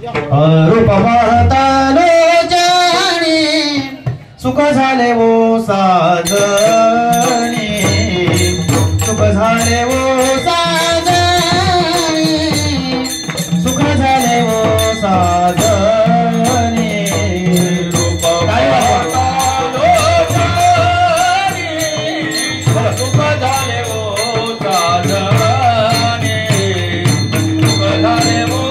रूप महतालो जाणे सुख झाले वो साजणे सुख झाले वो साजणे सुख झाले वो साजणे रूप महतालो जाणे सुख झाले वो साजणे सुख झाले वो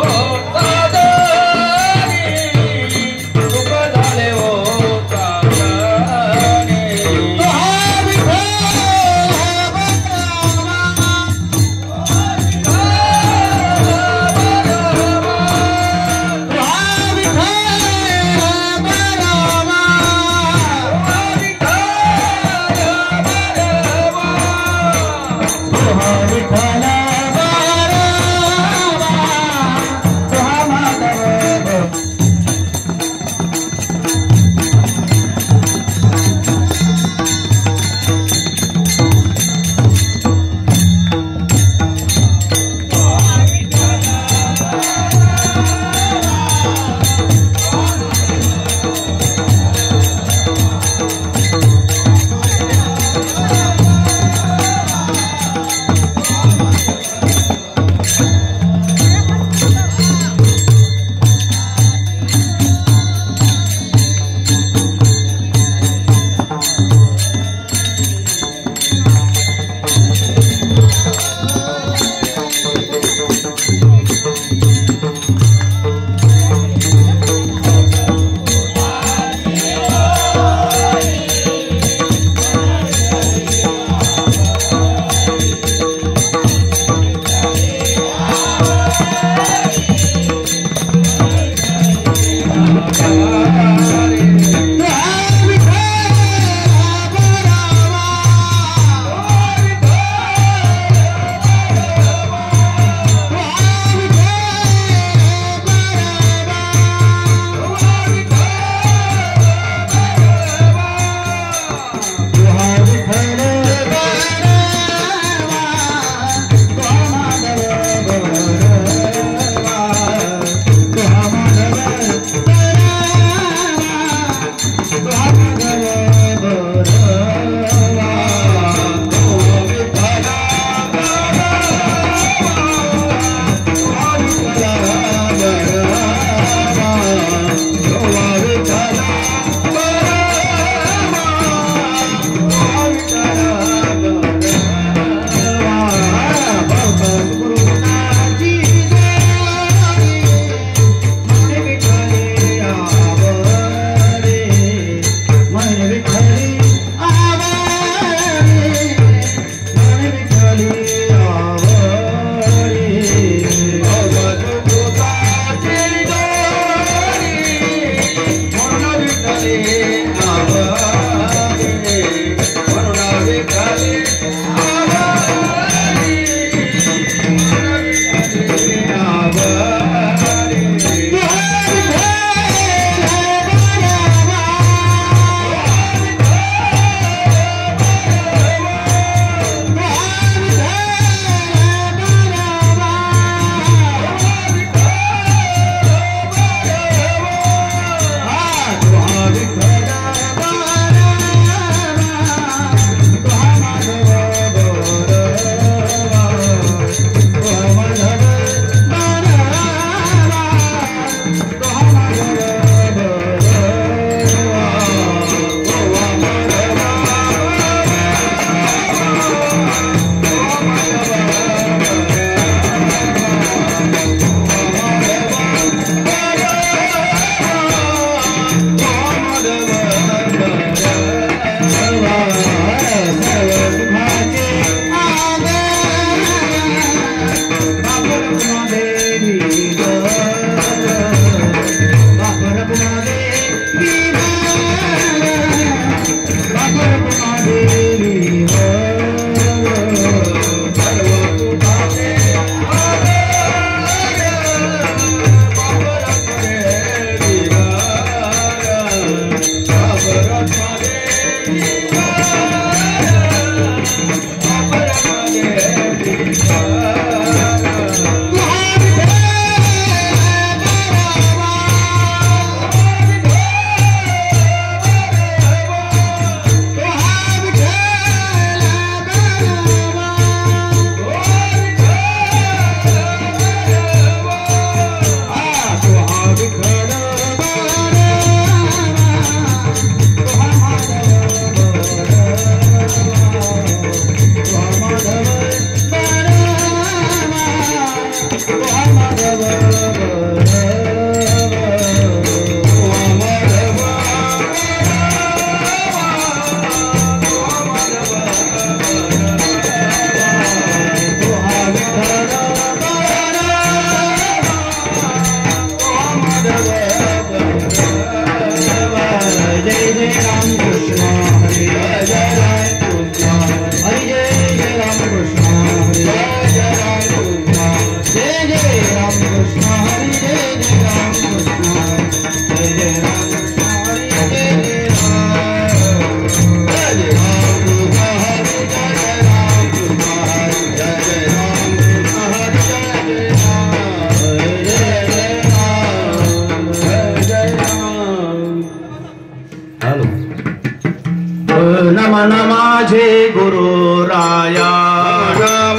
नमन माझे गुरुराया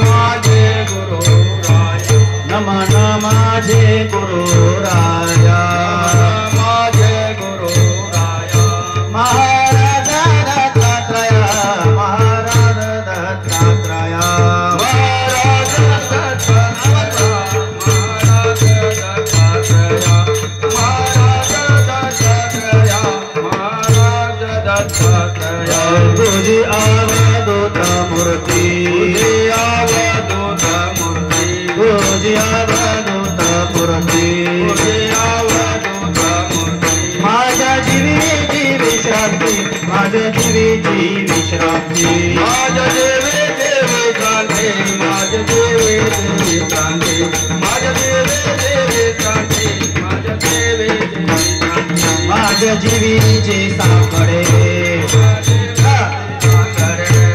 माझे गुरुराया नमन माझे गुरुराया माझे गुरुराया महाराज दत्तात्रया महाराज दत्तात्रया महाराज दत्तात्रया महाराज दत्तात्रया महाराज दत्तात्रया महाराज दत्तात्रया तुझी अवधूत मूर्ती अवधूत मूर्ती तुझी अवधूत मूर्ती अवधूत मूर्ती माझ्या जीवीची विश्रांती माझ्या जीवीची विश्रांती माझ्या देवे देवे क्रांती माझ्या देवे देवे क्रांती माझ्या देवे देवे क्रांती माझ्या देवे देवे क्रांती माझ्या जीवीची साखळे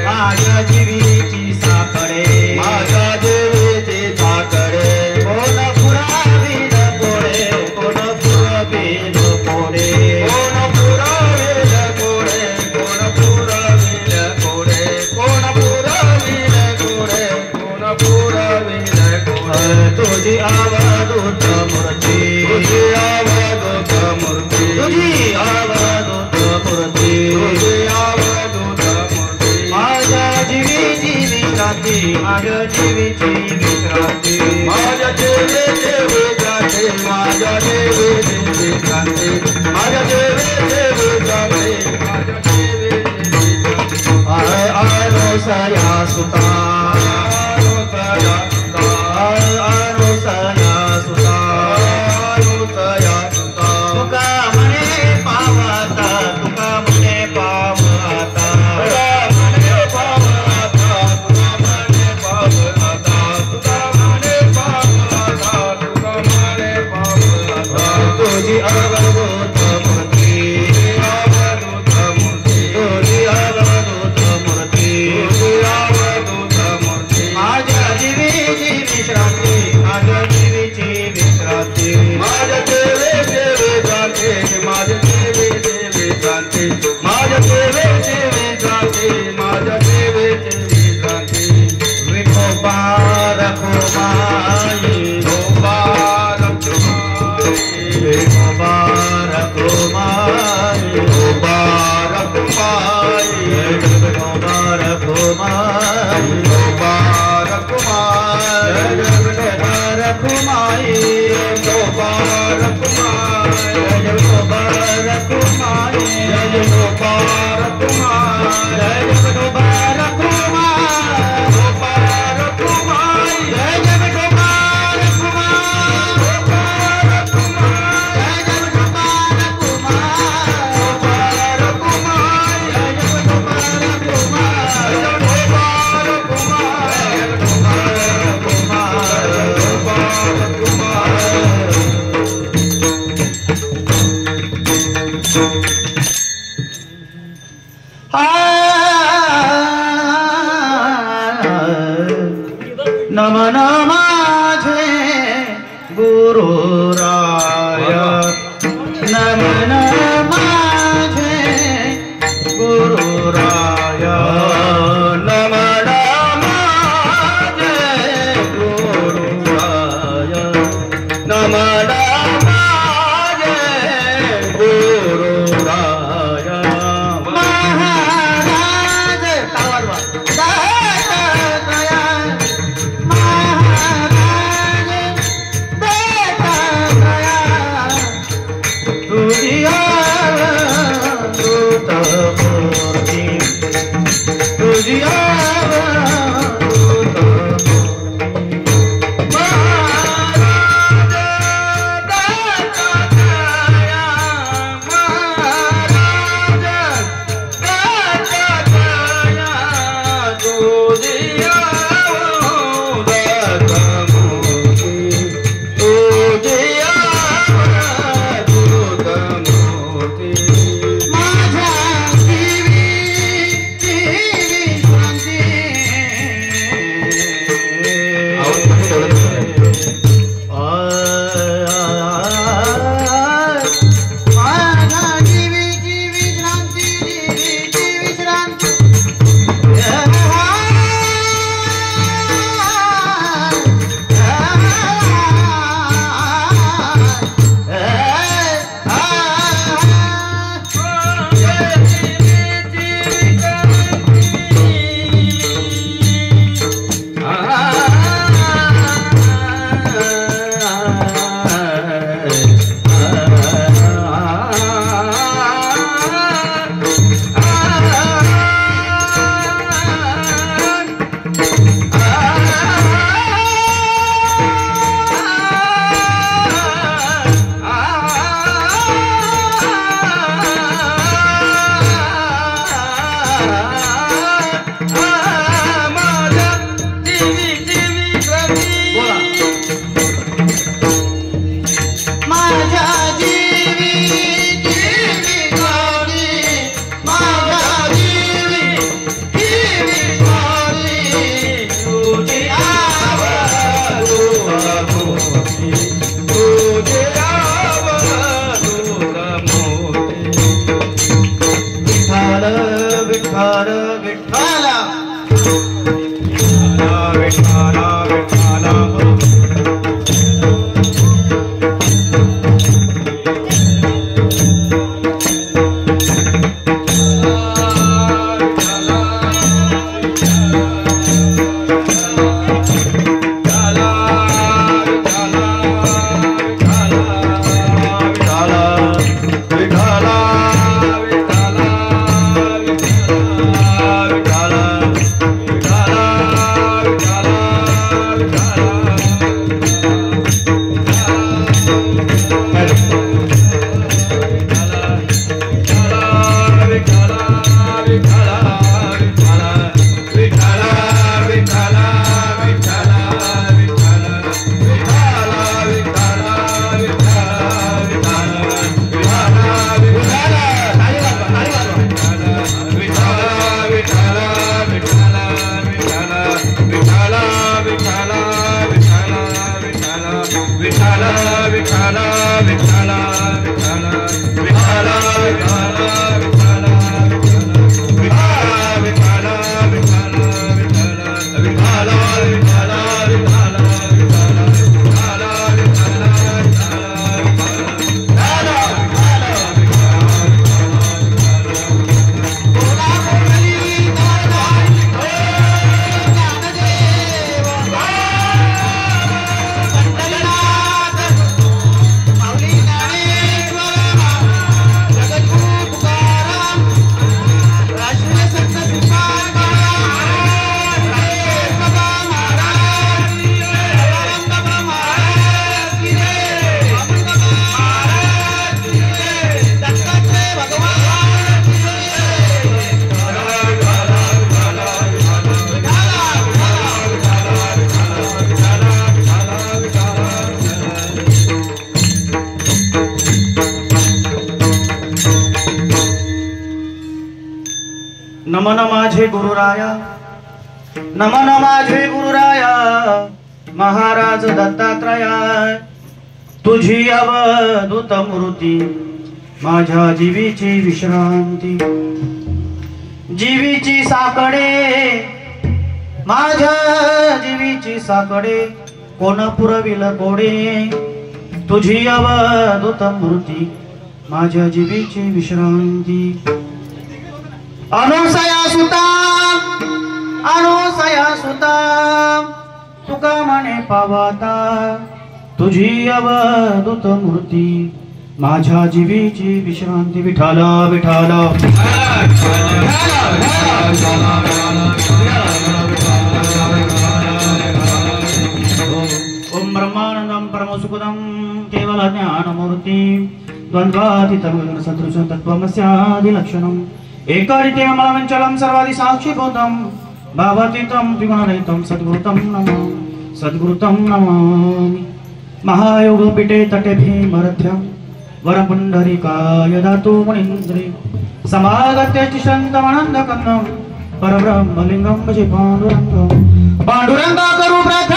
माझ्या जीवीची साखळे माझ्या देवेचे साखरे कोण पुरावीन कोडे कोण पुरावीन कोडे कोण पुरावेल कोडे कोण पुरावेल कोडे कोण पुरावेल कोडे कोण पुरावेल कोडे तुझी अवधूत मूर्ती तुझी अवधूत मूर्ती तुझी अवधूत मूर्ती तुझी अवधूत मूर्ती माझ्या जीवीची विश्रांती माझ्या जीवीची विश्रांती माझ्या देवे देवे क्रांती माझ्या देवे देवे क्रांती माझ्या देवे देवे क्रांती माझ्या देवे देवे क्रांती आरोसया सुता आरोसया सुता आरोसया सुता आरोसया सुता तुका म्हणे पावता तुका म्हणे पावता तुला म्हणे पावता तुला म्हणे पावता तुला म्हणे पावता तुला म्हणे पावता तुझी अवधूत मूर्ती अवधूत मूर्ती तुझी अवधूत मूर्ती अवधूत मूर्ती माझ्या जीवीची विश्रांती माझ्या जीवीची विश्रांती माझ्या देवे देवे जाते माझ्या देवे देवे जाते माझ्या देवे देवे जाते माझ्या देवे देवे जाते विठोबार कुमाई गोपाल कुमारी विठोबार कुमाई गोपाल कुमारी विठोबार कुमाई गोपाल कुमारी विठोबार कुमाई गोपाल कुमारी विठोबार कुमाई गोपाल कुमारी विठोबार कुमाई गोपाल कुमारी विठोबार नमन माझे गुरुराय नमन माझे गुरुराय नमन माझे गुरुराय नमन माझे गुरुराय महाराज तावडवा महाराज नमन माझे गुरुराया, नमन माझे गुरुराया, महाराज दत्तात्रया, तुझी अवधूत मूर्ती माझ्या जीवीची विश्रांती, जीवीची साकडे माझ्या जीवीची साकडे कोण पुरविल कोडे, तुझी अवधूत मूर्ती माझ्या जीवीची विश्रांती. अनुसया सुता, अनुसया सुता, तुका म्हणे पावाता, तुझी अवधूत मूर्ती माझ्या जीवीची विश्रांती. विठाल विठाल ओम ब्रह्मानंदं परमसुखदं केवल ज्ञानमूर्ति द्वंद्वातीतं सदृशं तत्त्वमस्यादिलक्षणम् एकरीत्यमलमञ्चलं सर्वादि साक्षिभूतं भावातीतं त्रिगुणरहितं सद्गुरुतं नमः, सद्गुरुतं नमामि. महायोगपीठे तटे भीमरथ्यं वरपुण्डरीकाय दातु मुनीन्द्रे समागत्य चिशन्तमनन्दकन्दं परब्रह्मलिङ्गं भजे पाण्डुरङ्गं. पाण्डुरङ्गा करू प्रथम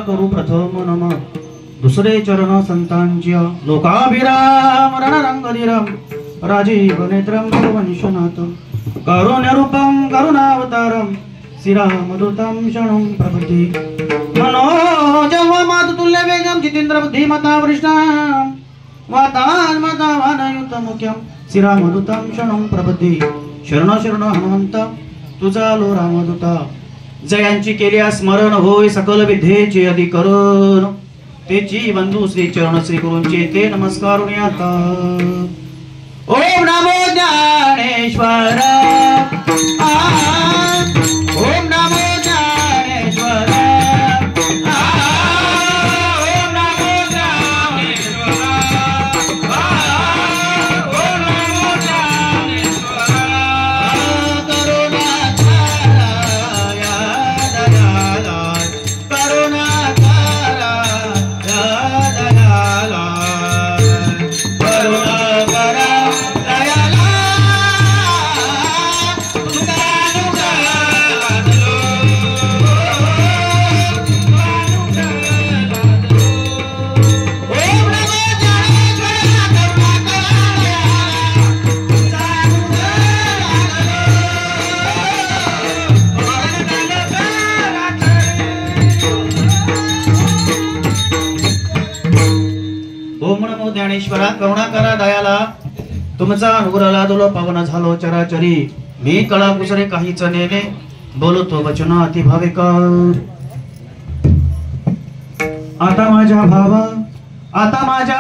करू प्रथम नम, दुसरे चरण संतांच्या लोकाभिराम रणरंगधीरम राजीव नेत्रम वंशनाथम कारुण्यरूपम करुणावतारम श्रीरामदूतं शरणं प्रपद्ये. मनोजव मातुल्य वेगं जितेन्द्र बुद्धिमता वृष्णां वातात्मतावानयुतमुख्यं श्रीरामदूतं शरणं प्रपद्ये. शरण शरण हनुमंत तुझा लो रामदूता, जयांची केल्या स्मरण होय सकल विद्येचे अधिकरण, तेची बंधू श्री चरण श्री गुरूंचे ते नमस्कारुणी आता. ओम नमो ज्ञानेश्वर, ओम नमो ज्ञानेश्वर, ओम नमो ज्ञानेश्वर, ओम नमो ज्ञानेश्वर. ज्ञानेश्वरा करुणा करा दयाला, तुमचा अनुग्रह लादलो पावन झालो चराचरी. मी कळा कुसरे काहीच नेले, बोलतो वचन अति भावे कर. आता माझ्या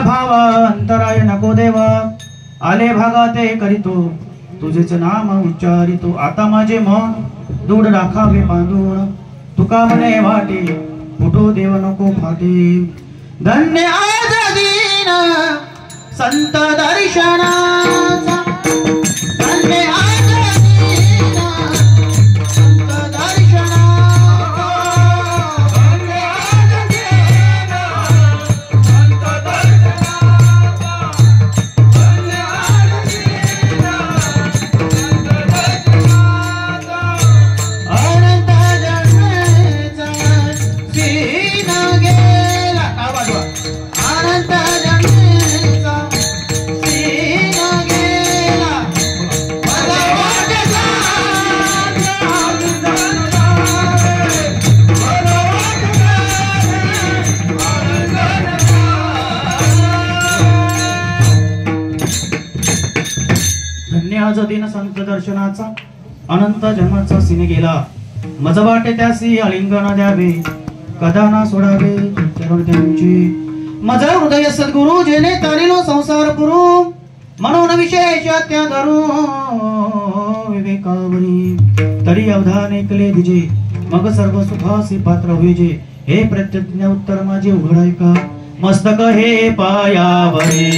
भावा अंतराय नको देवा, आले भागाते करीतो तुझेच नाम उच्चारितो. आता माझे मन दूध राखावे बांधून, तुका म्हणे वाटे फुटो देव नको फाटे. धन्य आज दीन संत दर्शनाचा, धन्य आज दीन संत दर्शनाचा, धन्य आज दीन संत दर्शनाचा, धन्य आज दीन संत दर्शनाचा. अनंत जन्मेचा सीन गेला, अनंत जन्मेचा सीन माझ दिन संत दर्शनाचा अनंत जन्माचा सिने गेला मज वाटे त्यासी अलिंगन द्यावे कदा ना सोडावे चरण त्यांची मज हृदय सद्गुरु जेने तारिलो संसार पुरू म्हणून विशेष त्या धरू विवेकावरी तरी अवधान ऐकले दिजे मग सर्व सुखासी पात्र होईजे हे प्रत्यज्ञ उत्तर माझे उघडाय का मस्तक हे पायावरी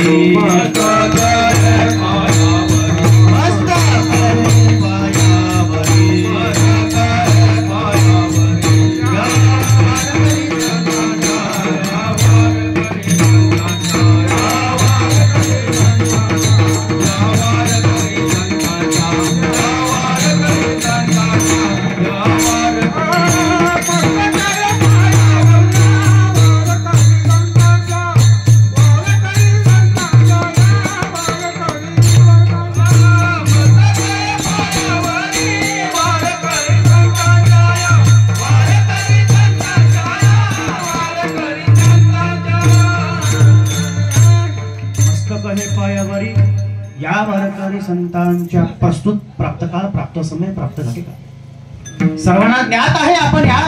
या वारकरी संतांच्या प्रस्तुत प्राप्त काळ प्राप्त समय प्राप्त झाले का सर्वांना ज्ञात आहे आपण या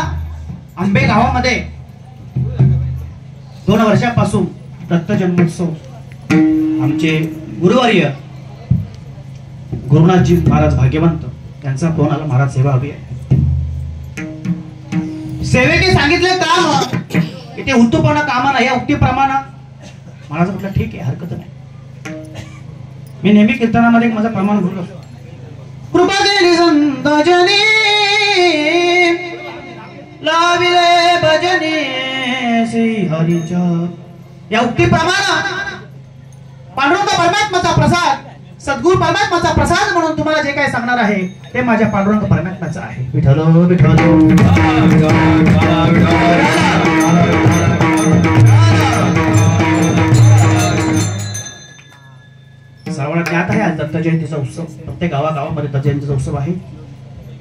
आंबे गावामध्ये 2 वर्षापासून दत्त जन्मोत्सव आमचे गुरुवर्य गुरुनाथजी महाराज भाग्यवंत यांचा फोन आला महाराज सेवा हवी आहे सेवेने सांगितले काम इथे उतूपणा कामा नाही या उक्तीप्रमाणे महाराज म्हटलं ठीक आहे हरकत नाही मी नेहमी कीर्तनामध्ये माझं प्रमाण बोललो कृपा केली संत जनी लाविले भजने श्री हरीच्या या उक्तीप्रमाणे पांडुरंग परमात्माचा प्रसाद सद्गुरू परमात्माचा प्रसाद म्हणून तुम्हाला जे काही सांगणार आहे ते माझ्या पांडुरंग परमात्माचं आहे विठ्ठल विठ्ठल सर्वांना ज्ञात आहे आज दत्त जयंतीचा उत्सव प्रत्येक गावागावामध्ये दत्त जयंतीचा उत्सव आहे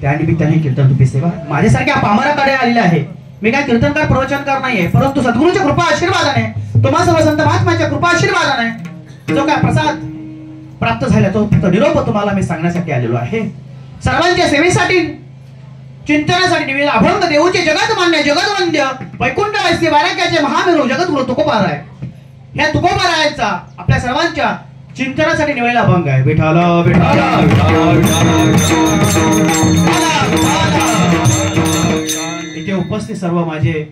त्यानिमित्ताने कीर्तन तुपी सेवा माझ्यासारख्या पामराकडे आलेले आहे मी काय कीर्तनकार प्रवचनकार नाहीये परंतु सद्गुरूच्या कृपा आशीर्वादाने तुम्हा सर्व संत महात्म्याच्या कृपा आशीर्वादाने जो काय प्रसाद प्राप्त झाला तो फक्त निरोप तुम्हाला मी सांगण्यासाठी आलेलो आहे सर्वांच्या सेवेसाठी चिंतनासाठी निवेदन अभंग देऊचे जगत मान्य जगतवंद्य वैकुंठ वासी वाराक्याचे महामेरू जगद्गुरु तुकोबाराय ह्या तुकोबारायाचा आपल्या सर्वांच्या चिंतनासाठी निवडलेला अभंग आहे विठाला इथे उपस्थित सर्व माझे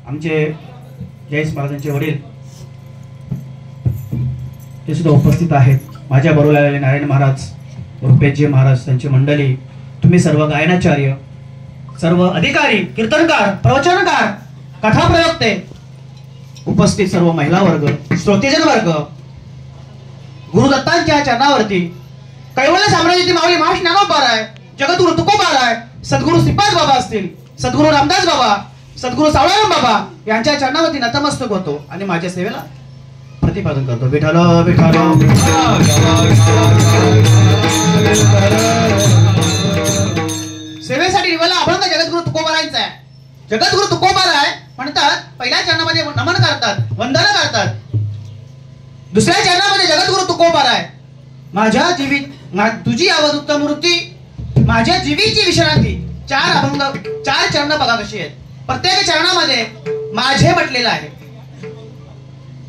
आमचे जयेश महाराजांचे वडील ते सुद्धा उपस्थित आहेत माझ्या बरोबर आलेले नारायण महाराज रुपेशजी महाराज त्यांची मंडळी तुम्ही सर्व गायनाचार्य सर्व अधिकारी कीर्तनकार प्रवचनकार कथा प्रयोक्ते उपस्थित सर्व महिला वर्ग श्रोतेजन वर्ग गुरुदत्तांच्या चरणावरती कैवल्य साम्राज्याची माऊली महाज्ञानोबाराय जगद्गुरु तुकोबाराय सद्गुरु श्रीपाद बाबा असतील सद्गुरु रामदास बाबा सद्गुरु सावळाराम बाबा यांच्या चरणावरती नतमस्तक होतो आणि माझ्या सेवेला प्रतिपादन करतो विठ्ठल विठ्ठल सेवेसाठी निवडला अभंग जगद्गुरु तुकोबारायांचा आहे जगद्गुरु तुकोबाराय म्हणतात पहिल्या चरणामध्ये नमन करतात वंदन करतात दुसऱ्या चरणामध्ये जगद्गुरु तुकोबाराय माझ्या जीवित तुझी अवधूत मूर्ती माझ्या जीवीची विश्रांती 4 अभंग 4 चरण बघा कशी आहेत प्रत्येक चरणामध्ये माझे म्हटलेलं आहे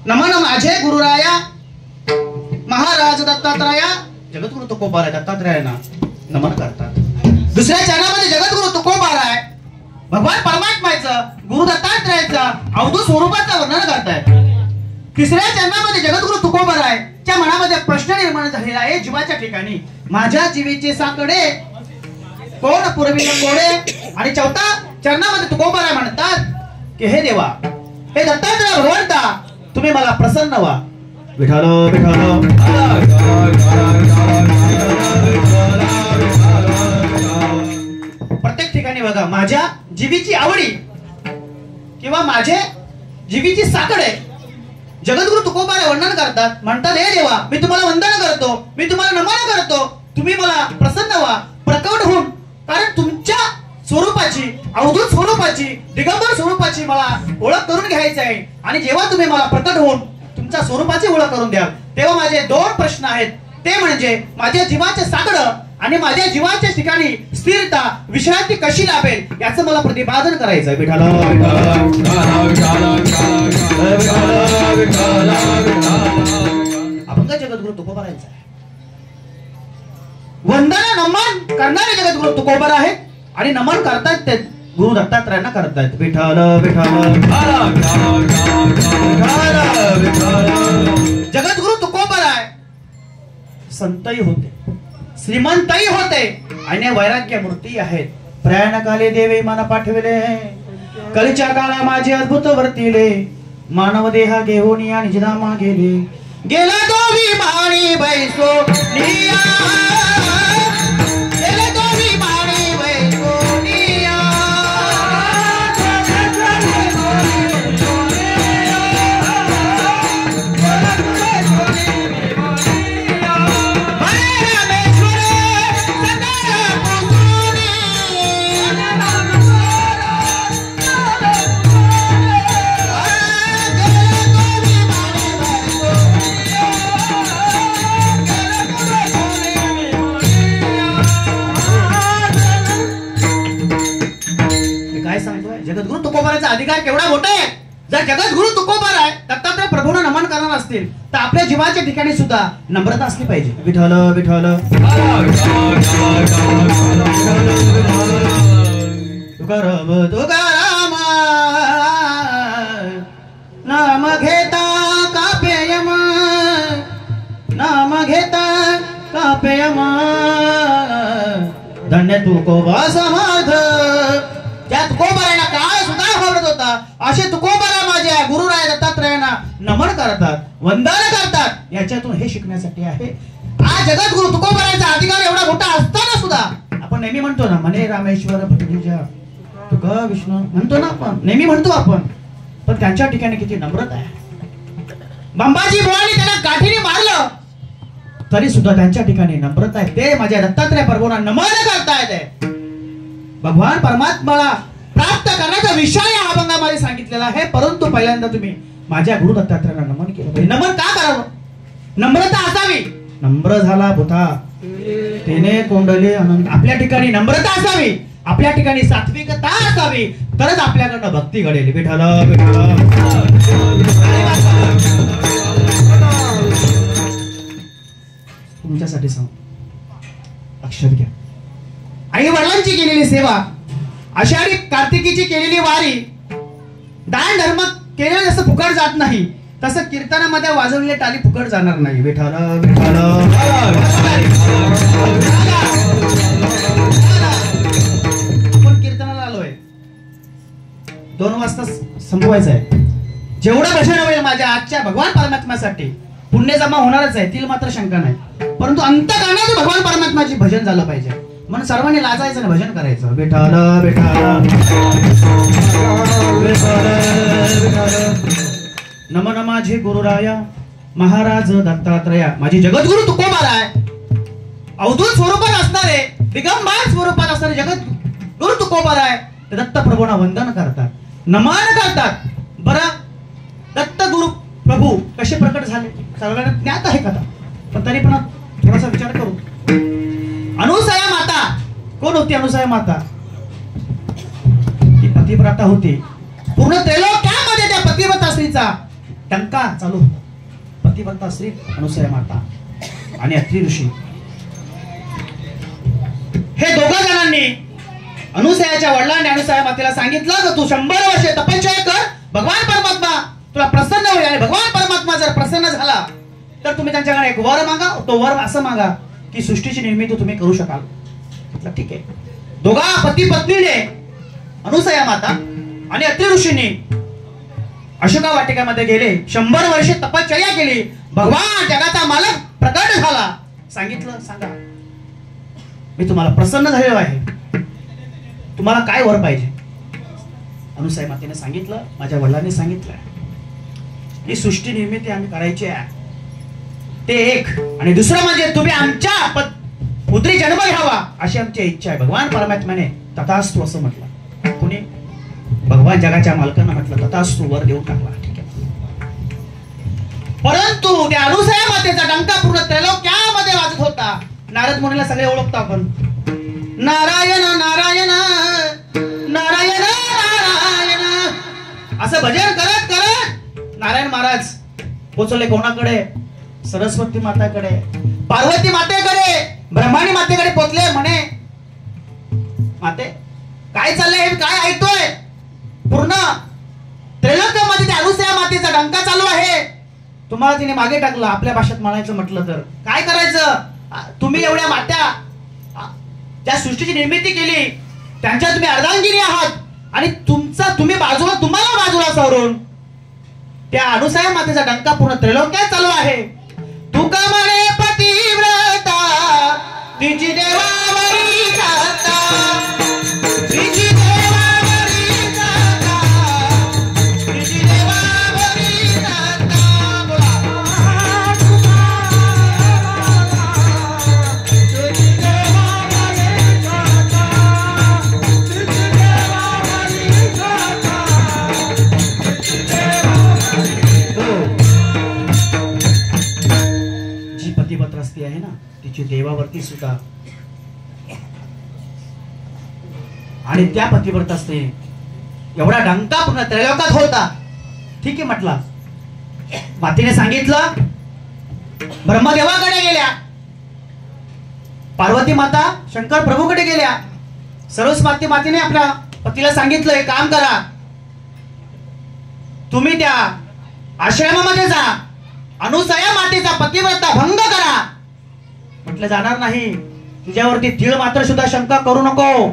नमन माझे गुरुराया महाराज दत्तात्रया जगद्गुरु तुकोबाराय दत्तात्रयांना नमन करतात दुसऱ्या चरणामध्ये जगद्गुरु तुकोबाराय भगवान परमात्म्याचं गुरु दत्तात्रयाचं अवधूत स्वरूपाचं वर्णन करतायत तिसऱ्या चरणामध्ये जगद्गुरु तुकोबाराय च्या मनामध्ये प्रश्न निर्माण झालेला आहे जीवाच्या ठिकाणी माझ्या जीवीचे साकडे कोण पुरविले कोडे आणि चौथा चरणामध्ये तुकोबाराय म्हणतात की हे देवा हे दत्तात्रय भगवंता तुम्ही मला प्रसन्न व्हा विठ्ठल विठ्ठल प्रत्येक ठिकाणी बघा माझ्या जीवीची आवडी किंवा माझे जीवीची साकडे जगद्गुरु तुकोबाराय वर्णन करतात म्हणतात हे देवा मी तुम्हाला वंदन करतो मी तुम्हाला नमन करतो तुम्ही मला प्रसन्न व्हा प्रकट होऊन कारण तुमच्या स्वरूपाची अवधूत स्वरूपाची दिगंबर स्वरूपाची मला ओळख करून घ्यायची आहे आणि जेव्हा तुम्ही मला प्रकट होऊन तुमच्या स्वरूपाची ओळख करून द्याल तेव्हा माझे 2 प्रश्न आहेत ते म्हणजे माझ्या जीवाचे साकडं आणि माझ्या जीवाच्या ठिकाणी स्थिरता विश्रांती कशी लाभेल याचं मला प्रतिपादन करायचं. विठाला अभंग जगद्गुरु तुकोबारांचा आहे. वंदना नमन करणारे जगद्गुरु तुकोबार आहेत आणि नमन करतात ते गुरु दत्तात्रयांना करतात. विठाल विठाल जगद्गुरु तुकोबार आहे. संतही होते, श्रीमंतही होते आणि वैराग्य मूर्ती आहेत. प्रयाणकाले देवे मन पाठविले, कलीच्या काळा माझे अद्भुत वर्तिले. मानव देहा घेऊन या निजधामा गेले. गेला तो विमानी बैसो निया, गेला तो विमानी बैसो निया. जगद्गुरु तुकोबाराचा अधिकार केवढा मोठा आहे. जर जगद्गुरु तुकोबार आहे दत्तात्रय प्रभूंना नमन करणार असतील तर आपल्या जीवाच्या ठिकाणी सुद्धा नम्रता असली पाहिजे. विठ्ठल विठ्ठल तुकाराम तुकाराम नाम घेता कापेयम, नाम घेता कापेयम. धन्य तुकोबा समाध. त्या तुकोबारांना काय सुद्धा आवडत होता असे तुकोबारा माझ्या गुरुराय दत्तात्रयांना नमन करतात, वंदन करतात. याच्यातून हे शिकण्यासाठी आहे. आज जगद्गुरु तुकोबारांचा अधिकार एवढा मोठा असताना सुद्धा आपण नेहमी म्हणतो ना, मने रामेश्वर भटजीच्या तुका विष्णू म्हणतो ना आपण, नेहमी म्हणतो आपण, पण त्यांच्या ठिकाणी किती नम्रता आहे. बांबाजी बुवांनी त्यांना गाठीने मारलं तरी सुद्धा त्यांच्या ठिकाणी नम्रता आहे. ते माझ्या दत्तात्रय प्रभूंना नमन करतायत. भगवान परमात्माला प्राप्त करण्याचा विषय या अभंगामध्ये सांगितलेला आहे. परंतु पहिल्यांदा तुम्ही माझ्या गुरु दत्तात्रयांना नमन केलं पाहिजे. नमन का करावं? नम्रता असावी. नम्र झाला बुथा तेने कोंडले आनंद. आपल्या ठिकाणी नम्रता असावी, आपल्या ठिकाणी सात्विकता असावी, तरच आपल्याकडनं भक्ती घडेल. विठ्ठल विठ्ठल. तुमच्यासाठी सांग, अक्षर घ्या. आई वडिलांची केलेली सेवा, आषाढी कार्तिकीची केलेली वारी, दान धर्म केलेलं जसं फुकट जात नाही तसं कीर्तनामध्ये वाजवलेले टाळी फुकट जाणार नाही. विठ्ठल विठ्ठल. आपण कीर्तनाला आलोय, 2 वाजता संपवायचं आहे. जेवढं भजन होईल माझ्या आजच्या भगवान परमात्म्यासाठी पुण्य जमा होणारच आहे, ती मात्र शंका नाही. परंतु अंतःकरणातून भगवान परमात्म्याचे भजन झालं पाहिजे. म्हणून सर्वांनी लाजायचं आणि भजन करायचं. विठ्ठल विठ्ठल. नमन माझे गुरुराया महाराज दत्तात्रया. माझे जगद्गुरु तुकोबार आहे. अवधूत स्वरूपात असणारे, दिगंबर स्वरूपात असणारे जगद्गुरु तुकोबार आहे. ते दत्त प्रभूंना वंदन करतात, नमन करतात. बरं, दत्त गुरु प्रभू कसे प्रकट झाले सर्वांना ज्ञात आहे कथा, पण तरी पण थोडासा विचार करू. अनुसया माता कोण होती? अनुसया माता ती पतिव्रता होती. पूर्ण त्रैलोक्यामध्ये त्या पतिव्रता स्त्रीचा टंका चालू होता. पतिव्रता स्त्री अनुसया माता आणि अत्रि ऋषी हे दोघा जणांनी अनुसयाच्या वडिलांनी अनुसया मातेला सांगितलं की तू 100 वर्षे तपश्चर्या कर, भगवान परमात्मा तुला प्रसन्न होईल. आणि भगवान परमात्मा जर प्रसन्न झाला तर तुम्ही त्यांच्याकडे एक वर मागा. तो वर असं मागा की सृष्टीची निर्मिती तुम्ही करू शकाल. ठीक आहे. दोघा पती पत्नीने अनुसया माता आणि अत्रि ऋषींनी अशोका वाटिकामध्ये गेले, 100 वर्षे तपश्चर्या केली. भगवान जगाचा मालक प्रकट झाला. सांगितलं, सांगा मी तुम्हाला प्रसन्न झालेलो आहे, तुम्हाला काय वर पाहिजे? अनुसया मातेने सांगितलं, माझ्या वडिलांनी सांगितलं ही सृष्टी निर्मिती आम्ही करायची आहे, ते एक. आणि दुसरं म्हणजे तुम्ही आमच्या पुत्री जन्म घ्यावा अशी आमची इच्छा आहे. भगवान परमात्म्याने तथास्तु असं म्हटलं. कोणी? भगवान जगाच्या मालकांना म्हटलं तथास्तु, वर देऊन टाकला. ठीक आहे. परंतु त्या अनुसया मातेचा डंका पूर्ण त्रैलोक्यामध्ये नारद मुनीला सगळे ओळखतो आपण. नारायण नारायण नारायण नारायण असं भजन करत करत नारायण महाराज पोचले कोणाकडे? सरस्वती माताकडे, पार्वती मातेकडे, ब्रह्माणी मातेकडे पोचले. म्हणे माते काय चाललंय, काय ऐकतोय? पूर्ण त्रैलोक्यामध्ये त्या अनुसया मातेचा डंका चालू आहे. तुम्हाला तिने मागे टाकलं. आपल्या भाषेत म्हणायचं म्हटलं तर काय करायचं? तुम्ही एवढ्या मात्या त्या सृष्टीची निर्मिती केली, त्यांच्या तुम्ही अर्धांगिनी आहात आणि तुम्ही तुम्हाला बाजूला सावरून त्या अनुसया मातेचा डंका पूर्ण त्रैलोक्यात चालू आहे. तुका म्हणे पतिव्रता तिची देवावरी जाता, तिची देवावरी जाता, तिची देवावरी जाता. बोला तिची देवावरी जाता, तिची देवावरी जाता, तिची देवावरी. जी पतिव्रता स्त्री आहे ना तिची देवावरती सुद्धा, आणि त्या पतिव्रता स्त्री एवढा डंका पूर्ण त्रैलोकात होता. ठीक आहे म्हटला. मातेने सांगितलं, ब्रह्मदेवाकडे गेल्या, पार्वती माता शंकर प्रभूकडे गेल्या. सरस्वती मातेने आपल्या पतीला सांगितलं, एक काम करा, तुम्ही त्या आश्रमामध्ये जा, अनुसया मातेचा पतिव्रता भंग करा. म्हटलं जाणार नाही. तिच्यावरती तीळ मात्र सुद्धा शंका करू नको.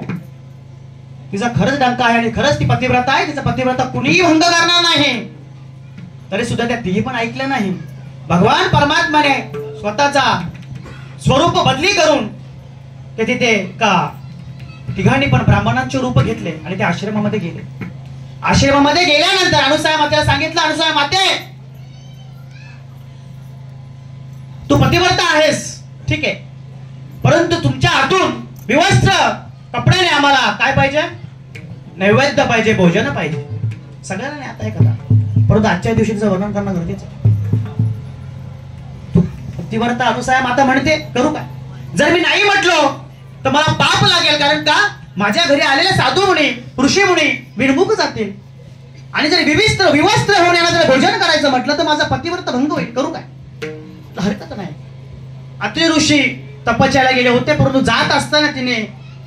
तिचा खरंच डंका आहे आणि खरंच ती पतिव्रता आहे. तिचा पतिव्रता कुणीही भंग करणार नाही. तरी सुद्धा त्या तिघी पण ऐकल्या नाही. भगवान परमात्माने स्वतःचा स्वरूप बदली करून ते तिथे का तिघांनी पण ब्राह्मणांचे रूप घेतले आणि त्या आश्रमामध्ये गेले. आश्रमामध्ये गेल्यानंतर अनुसया मातेला सांगितलं, अनुसया माते तू पतिव्रता आहेस, ठीक आहे, परंतु तुमच्या हातून विवस्त्र कपड्याने आम्हाला काय पाहिजे? नैवेद्य पाहिजे, भोजन पाहिजे. सगळ्यांना नाही आता हे करा, परंतु आजच्या दिवशी तिचं वर्णन करणं गरजेचं आहे. तू पतिव्रता अनुसया माता म्हणते, करू काय? जर मी नाही म्हटलो तर मला पाप लागेल. कारण का माझ्या घरी आलेले साधू मुनी, ऋषी मुनी विरमुख जातील. आणि जर विवस्त्र होऊन यांना जर भोजन करायचं म्हटलं तर माझा पतिव्रता भंग होईल. करू काय? हरकत नाही. अत्रि ऋषी तपस्याला गेले होते, परंतु जात असताना तिने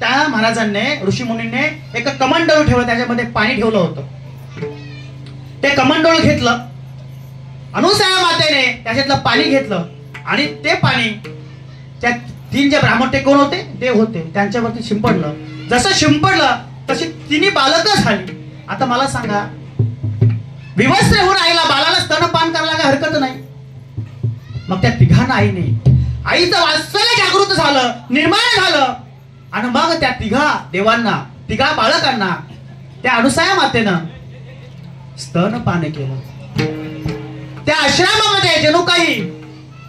त्या महाराजांनी ऋषी मुनींनी एक कमंडलू ठेवलं, त्याच्यामध्ये पाणी ठेवलं होतं. ते कमंडलू घेतलं, अनुसया मातेने त्याच्यातलं पाणी घेतलं आणि ते पाणी त्या तीन जे ब्राह्मण ते कोण होते? देव होते, त्यांच्यावरती शिंपडलं. जसं शिंपडलं तशी तिन्ही बालकं झाली. आता मला सांगा, विवस्त्र होऊन आईला बाळाला स्तनपान करायला काय हरकत नाही? मग त्या तिघांना आईचं वात्सल्य जागृत झालं, निर्माण झालं. आणि मग त्या तिघा देवांना, तिघा बालकांना त्या अनुसया मातेनं स्तनपान केलं. त्या आश्रमामध्ये जणू काही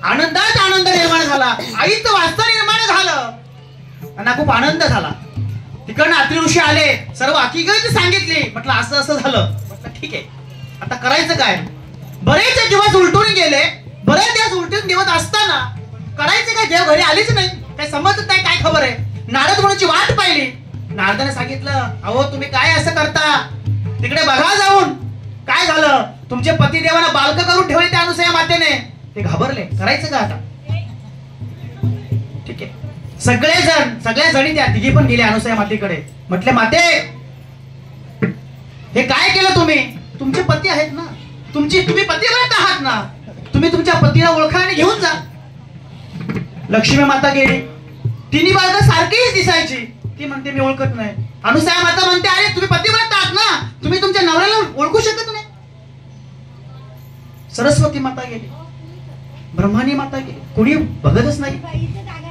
आनंदात आनंद निर्माण झाला. आईचं वात्सल्य निर्माण झालं, त्यांना खूप आनंद झाला. तिकडनं अत्रि ऋषी आले, सर्व हकीकत सांगितली. म्हटलं असं असं झालं. म्हटलं ठीक आहे, आता करायचं काय? बरेच दिवस उलटून गेले. बरेच दिवस उलटून दिवस असताना करायचं काय? देव घरी आलीच नाही, काही समजत नाही, काय खबर आहे? नारद मुनीची वाट पाहिली. नारदाने सांगितलं, अहो तुम्ही काय असं करता? तिकडे बघा जाऊन काय झालं. तुमचे पती देवाला बालक करून ठेवले त्या अनुसया मातेने. ते घाबरले, करायचं का आता? ठीक आहे, सगळ्या जणी त्या तिघी पण गेले अनुसया मातेकडे. म्हटले, माते हे काय केलं तुम्ही? तुमचे पती आहेत ना, तुम्ही पतिव्रत आहात ना, तुम्ही तुमच्या पतीला ओळखा आणि घेऊन जा. लक्ष्मी माता गेली. तिन्ही बालकं सारखीच दिसायची. ती म्हणते मी ओळखत नाही. अनुसया माता म्हणते, अरे तुम्ही पतिव्रत आहात ना, तुम्ही तुमच्या नवऱ्याला ओळखू शकत नाही. सरस्वती माता गेली, ब्रह्माणी माता गेली, कुणी बघतच नाही.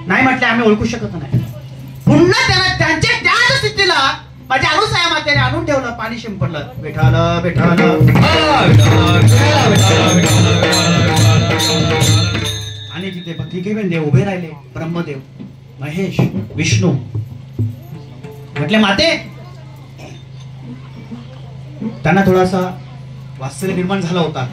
नाही म्हटले, आम्ही ओळखू शकत नाही. पुन्हा त्यांना त्यांच्या त्याच स्थितीला माझ्या अनुसया मातेने आणून ठेवलं, पाणी शिंपडलं. विठाला विठाला आणि तिथे तिघे देव उभे राहिले. ब्रह्मदेव, महेश, विष्णू. म्हटले, माते त्यांना थोडासा वात्सल्य निर्माण झाला होता.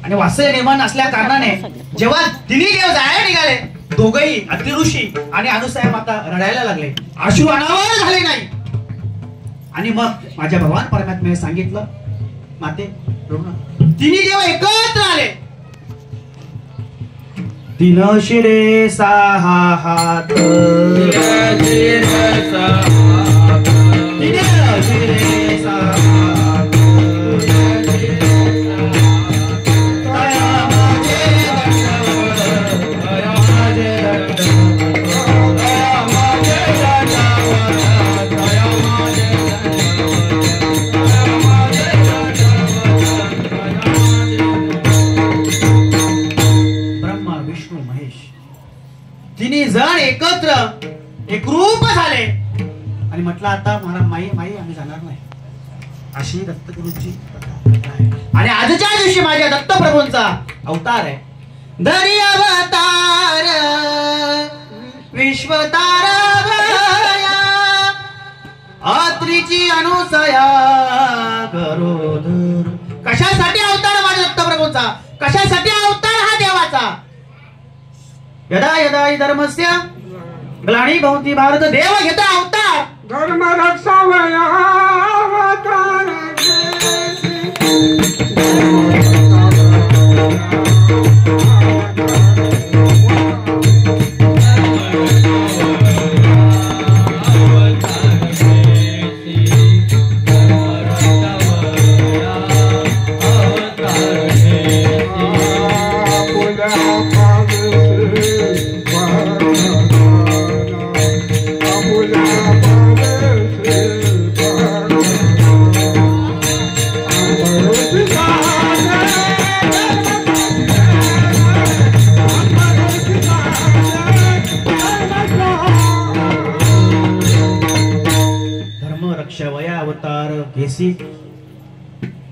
आणि वात्सल्य निर्माण असल्या कारणाने जेव्हा तिन्ही देव जायला निघाले, दोघही अतिऋषी आणि अनुसया माता रडायला लागले, अश्रू अनावर झाले नाही. आणि मग माझ्या भगवान परमात्म्याने सांगितलं, माते रडू नका. तिन्ही देव एकत्र आले. तीन शिरे सहा हात, तीन शिरे सहा हात, तिन्ही जण एकत्र एकरूप झाले आणि म्हटलं, आता महाराज माई आम्ही जाणार नाही, अशी दत्तगुरूंची कथा आहे. आणि आजच्या दिवशी माझ्या दत्तप्रभूंचा अवतार आहे. दरी अवतार विश्वतार आत्रीची अनुसया गरोदर. कशासाठी अवतार माझ्या दत्तप्रभूंचा? कशासाठी अवतार हा देवाचा? यदा यदा हि धर्मस्य ग्लानी भवति भारत, देव घेता अवतार. धर्म रक्षावया अवतार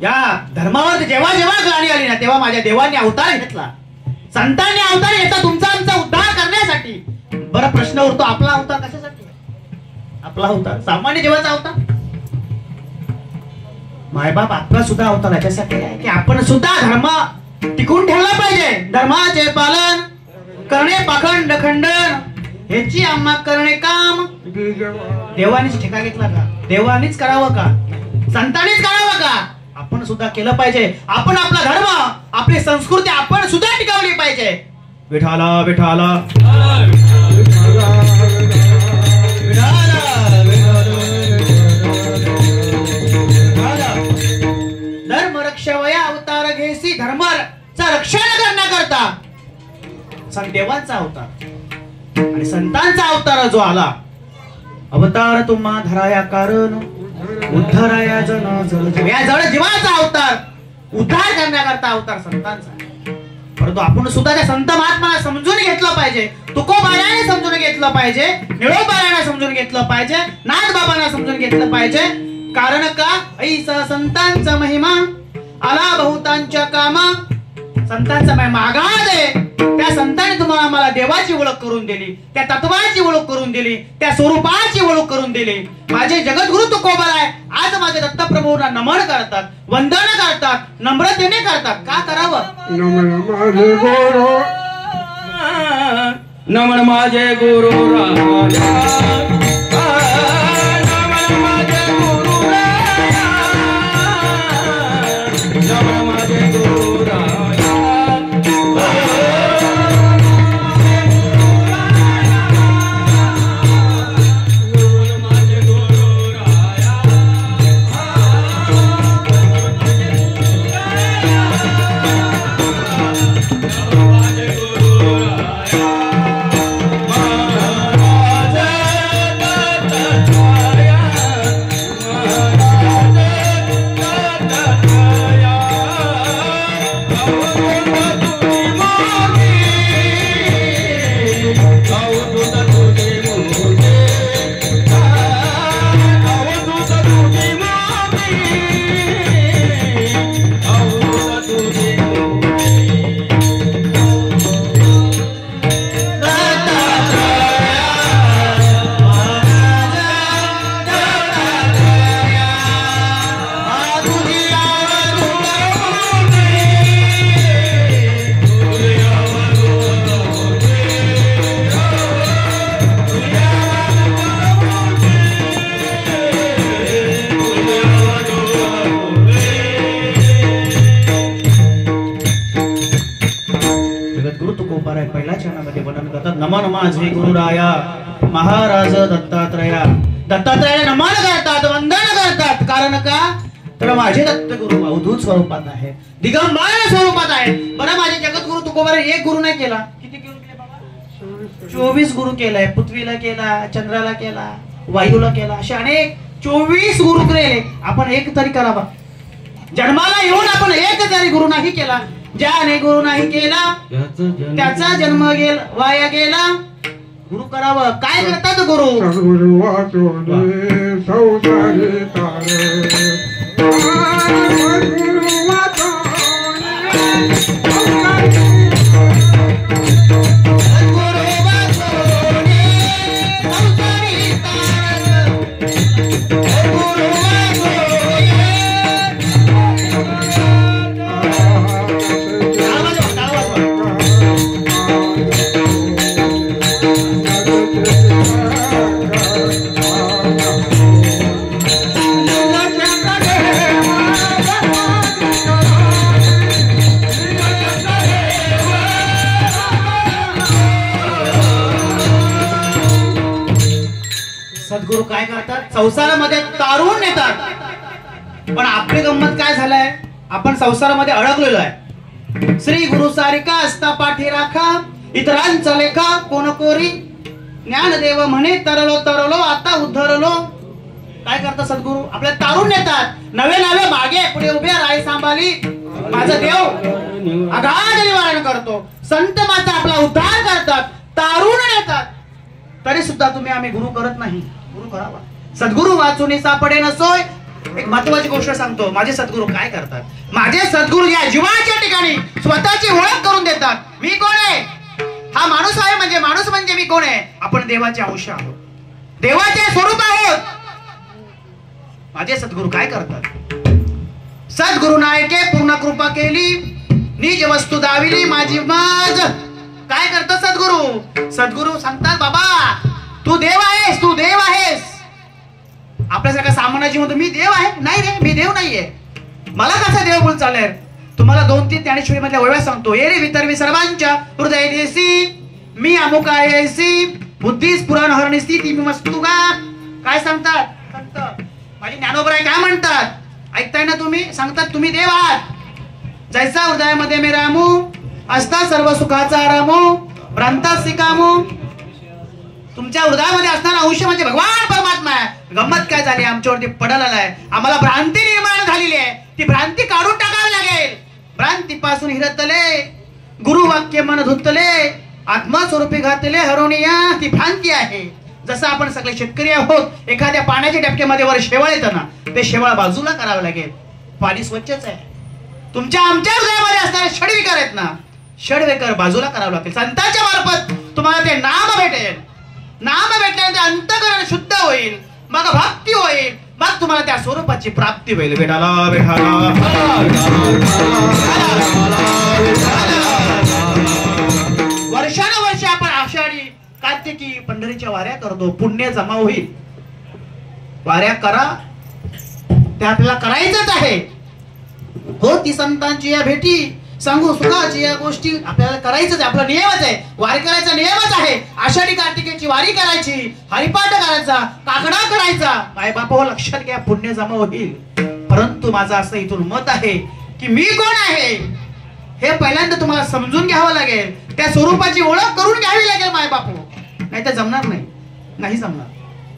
या धर्मावर जेव्हा जेव्हा ग्लानी आली ना, तेव्हा माझ्या देवांनी अवतार घेतला. संतांनी अवतार घेतला तुमचा आमचा उद्धार करण्यासाठी. बरं प्रश्न उरतो, आपला अवतार कशासाठी? आपला अवतार सामान्य जीवाचा अवतार. मायबाप आपला सुद्धा अवतार याच्यासाठी आहे की आपण सुद्धा धर्म टिकून ठेवला पाहिजे. धर्माचे पालन करणे पाखंड खंडन ह्याची आम्हा करणे काम. देवानीच ठेका घेतला का? देवानीच करावं का? संतांनीच करावं का? आपण सुद्धा केलं पाहिजे. आपण आपला धर्म आपली संस्कृती आपण सुद्धा टिकवली पाहिजे. विठाला विठाला धर्म रक्षवया अवतार घेसी. धर्माचं रक्षण करण्याकरता देवांचा अवतार आणि संतांचा अवतार जो आला. अवतार तुम्हा धराया कारण उद्धाराया जन जल. या जड जीवाचा अवतार उद्धार करण्याकरता अवतार संतांचा. परंतु आपण सुद्धा त्या संत महात्माला समजून घेतलं पाहिजे. तुकोबाराने समजून घेतलं पाहिजे, निळोबाराने समजून घेतलं पाहिजे, नाथबाबांना समजून घेतलं पाहिजे. कारण का? ऐसा संतांचा महिमा आला बहुतांच्या कामा. संतांचा महिमा आगाध आहे. त्या संतांनी तुम्हाला मला देवाची ओळख करून दिली, त्या तत्वाची ओळख करून दिली, त्या स्वरूपाची ओळख करून दिली. माझे जगद्गुरु तुकोबाराय आज माझे दत्तप्रभूंना नमन करतात, वंदन करतात, नम्रतेने करतात. का करावं? नमन माझे गुरु राया, नमन माझे गुरु राया, नमन माझे गुरु राया. जगद्गुरु तुकोबाराय पहिल्या चरणामध्ये वर्णन करतात. नमन माझे गुरुराया महाराज दत्तात्रया. दत्तात्रयाला नमन करतात, वंदन करतात. कारण का तर माझे दत्तगुरु अवधूत स्वरूपात आहे, दिगंबर स्वरूपात आहे. बरं माझे जगद्गुरु तुकोबाराय एक गुरु नाही केला, किती गुरु केले बाबा? 24 गुरु केलाय. पृथ्वीला केला, चंद्राला केला, वायूला केला, असे अनेक 24 गुरु केले. आपण एक तरी करावा. जन्माला येऊन आपण एक तरी गुरु नाही केला. ज्याने गुरु नाही केला त्याचा जन्म गेला, वाया गेला. गुरु करावं. काय करतात गुरु? सद्गुरु वाचोने संसारी तारे. सद्गुरु वाचोने सद्गुरु काय करतात? संसारामध्ये तारून नेतात. पण आपली गंमत काय झालंय? आपण संसारामध्ये अडकलेलो आहे. श्री गुरु सारिका असता पाठी राखा, इतरांचा लेखा कोण कोरी. ज्ञानदेव म्हणे तरलो तरलो आता उद्धरलो. काय करतात सद्गुरु? आपल्याला तारून नेतात. नवे नवे मागे पुढे उभे राही सांभाळी माझा देव अगाध निवारण करतो. संत माता आपला उद्धार करतात, तारून नेतात. तरी सुद्धा तुम्ही आम्ही गुरु करत नाही. गुरु करावा. सद्गुरु वाचून सापडे नसोय. एक महत्वाची गोष्ट सांगतो. माझे सद्गुरु काय करतात? माझे सद्गुरु या जीवाच्या ठिकाणी स्वतःची ओळख करून देतात. मी कोण आहे? हा माणूस आहे. म्हणजे माणूस म्हणजे मी कोण आहे? आपण देवाचे अंश आहोत, देवाचे स्वरूप आहोत. माझे सद्गुरु काय करतात? सद्गुरु नायके पूर्ण कृपा केली, निज वस्तू दाविली माझी माज. काय करतो सद्गुरु? सद्गुरु सांगतात बाबा तू देव आहेस, तू देव आहेस. आपल्यासारखा सामान्याची म्हणतो मी देव आहे. नाही रे, मी देव नाहीये. मला कसा देव बोल चाललाय? तुम्हाला 2-3 ज्ञानेश्वरी मधल्या ओव्या सांगतो. ए रे वितरवी सर्वांच्या हृदय देसी, मी अमुक आहे ऐसी, बुद्धीस पुराण हरणीसी ती मी मस्तुगा. काय सांगतात संत? माझी ज्ञानोबराय काय म्हणतात? ऐकताय ना तुम्ही? सांगतात तुम्ही देव आहात. जैसा हृदयामध्ये मी रामू असता सर्व सुखाचा आरामो, भ्रांतात सिकामो. तुमच्या हृदयामध्ये असणारा अंश म्हणजे भगवान परमात्मा आहे. गंमत काय झाली? आमच्यावरती पडलेला आहे. आम्हाला भ्रांती निर्माण झालेली आहे. ती भ्रांती काढून टाकावी लागेल. भ्रांतीपासून हिरतले गुरु वाक्य मन धुतले, आत्मस्वरूपी घातले हरवणिया. ती भ्रांती आहे. जसं आपण सगळे शेतकरी आहोत, एखाद्या पाण्याच्या डबक्यामध्ये वर शेवाळ येतं ना, ते शेवाळ बाजूला करावं लागेल. पाणी स्वच्छच आहे. तुमच्या आमच्या हृदयामध्ये असणारे षडविकार आहेत ना, षडविकार बाजूला करावं लागेल. संतांच्या मार्फत तुम्हाला ते नाम भेटेल. नाम भेटल्यानंतर अंतःकरण शुद्ध होईल, मग भक्ती होईल, मग तुम्हाला त्या स्वरूपाची प्राप्ती होईल. भेटाला वर्षानुवर्ष आपण आषाढी कार्तिकी पंढरीच्या वाऱ्या करतो. पुण्य जमा होईल. वाऱ्या करा, ते आपल्याला करायचंच आहे. हो ती संतांची या भेटी सांगू सुखाची या गोष्टी आपल्याला करायचंच आहे. आपला नियमच आहे. वारी करायचा नियमच आहे. आषाढी कार्तिकेची वारी करायची, हरिपाठ करायचा, काकडा करायचा. माय बाप हो लक्षात घ्या, पुण्य जमा होईल. परंतु माझं असं इथून मत आहे की मी कोण आहे हे पहिल्यांदा तुम्हाला समजून घ्यावं लागेल. त्या स्वरूपाची ओळख करून घ्यावी लागेल माय बापू. नाही तर जमणार नाही. नाही जमणार.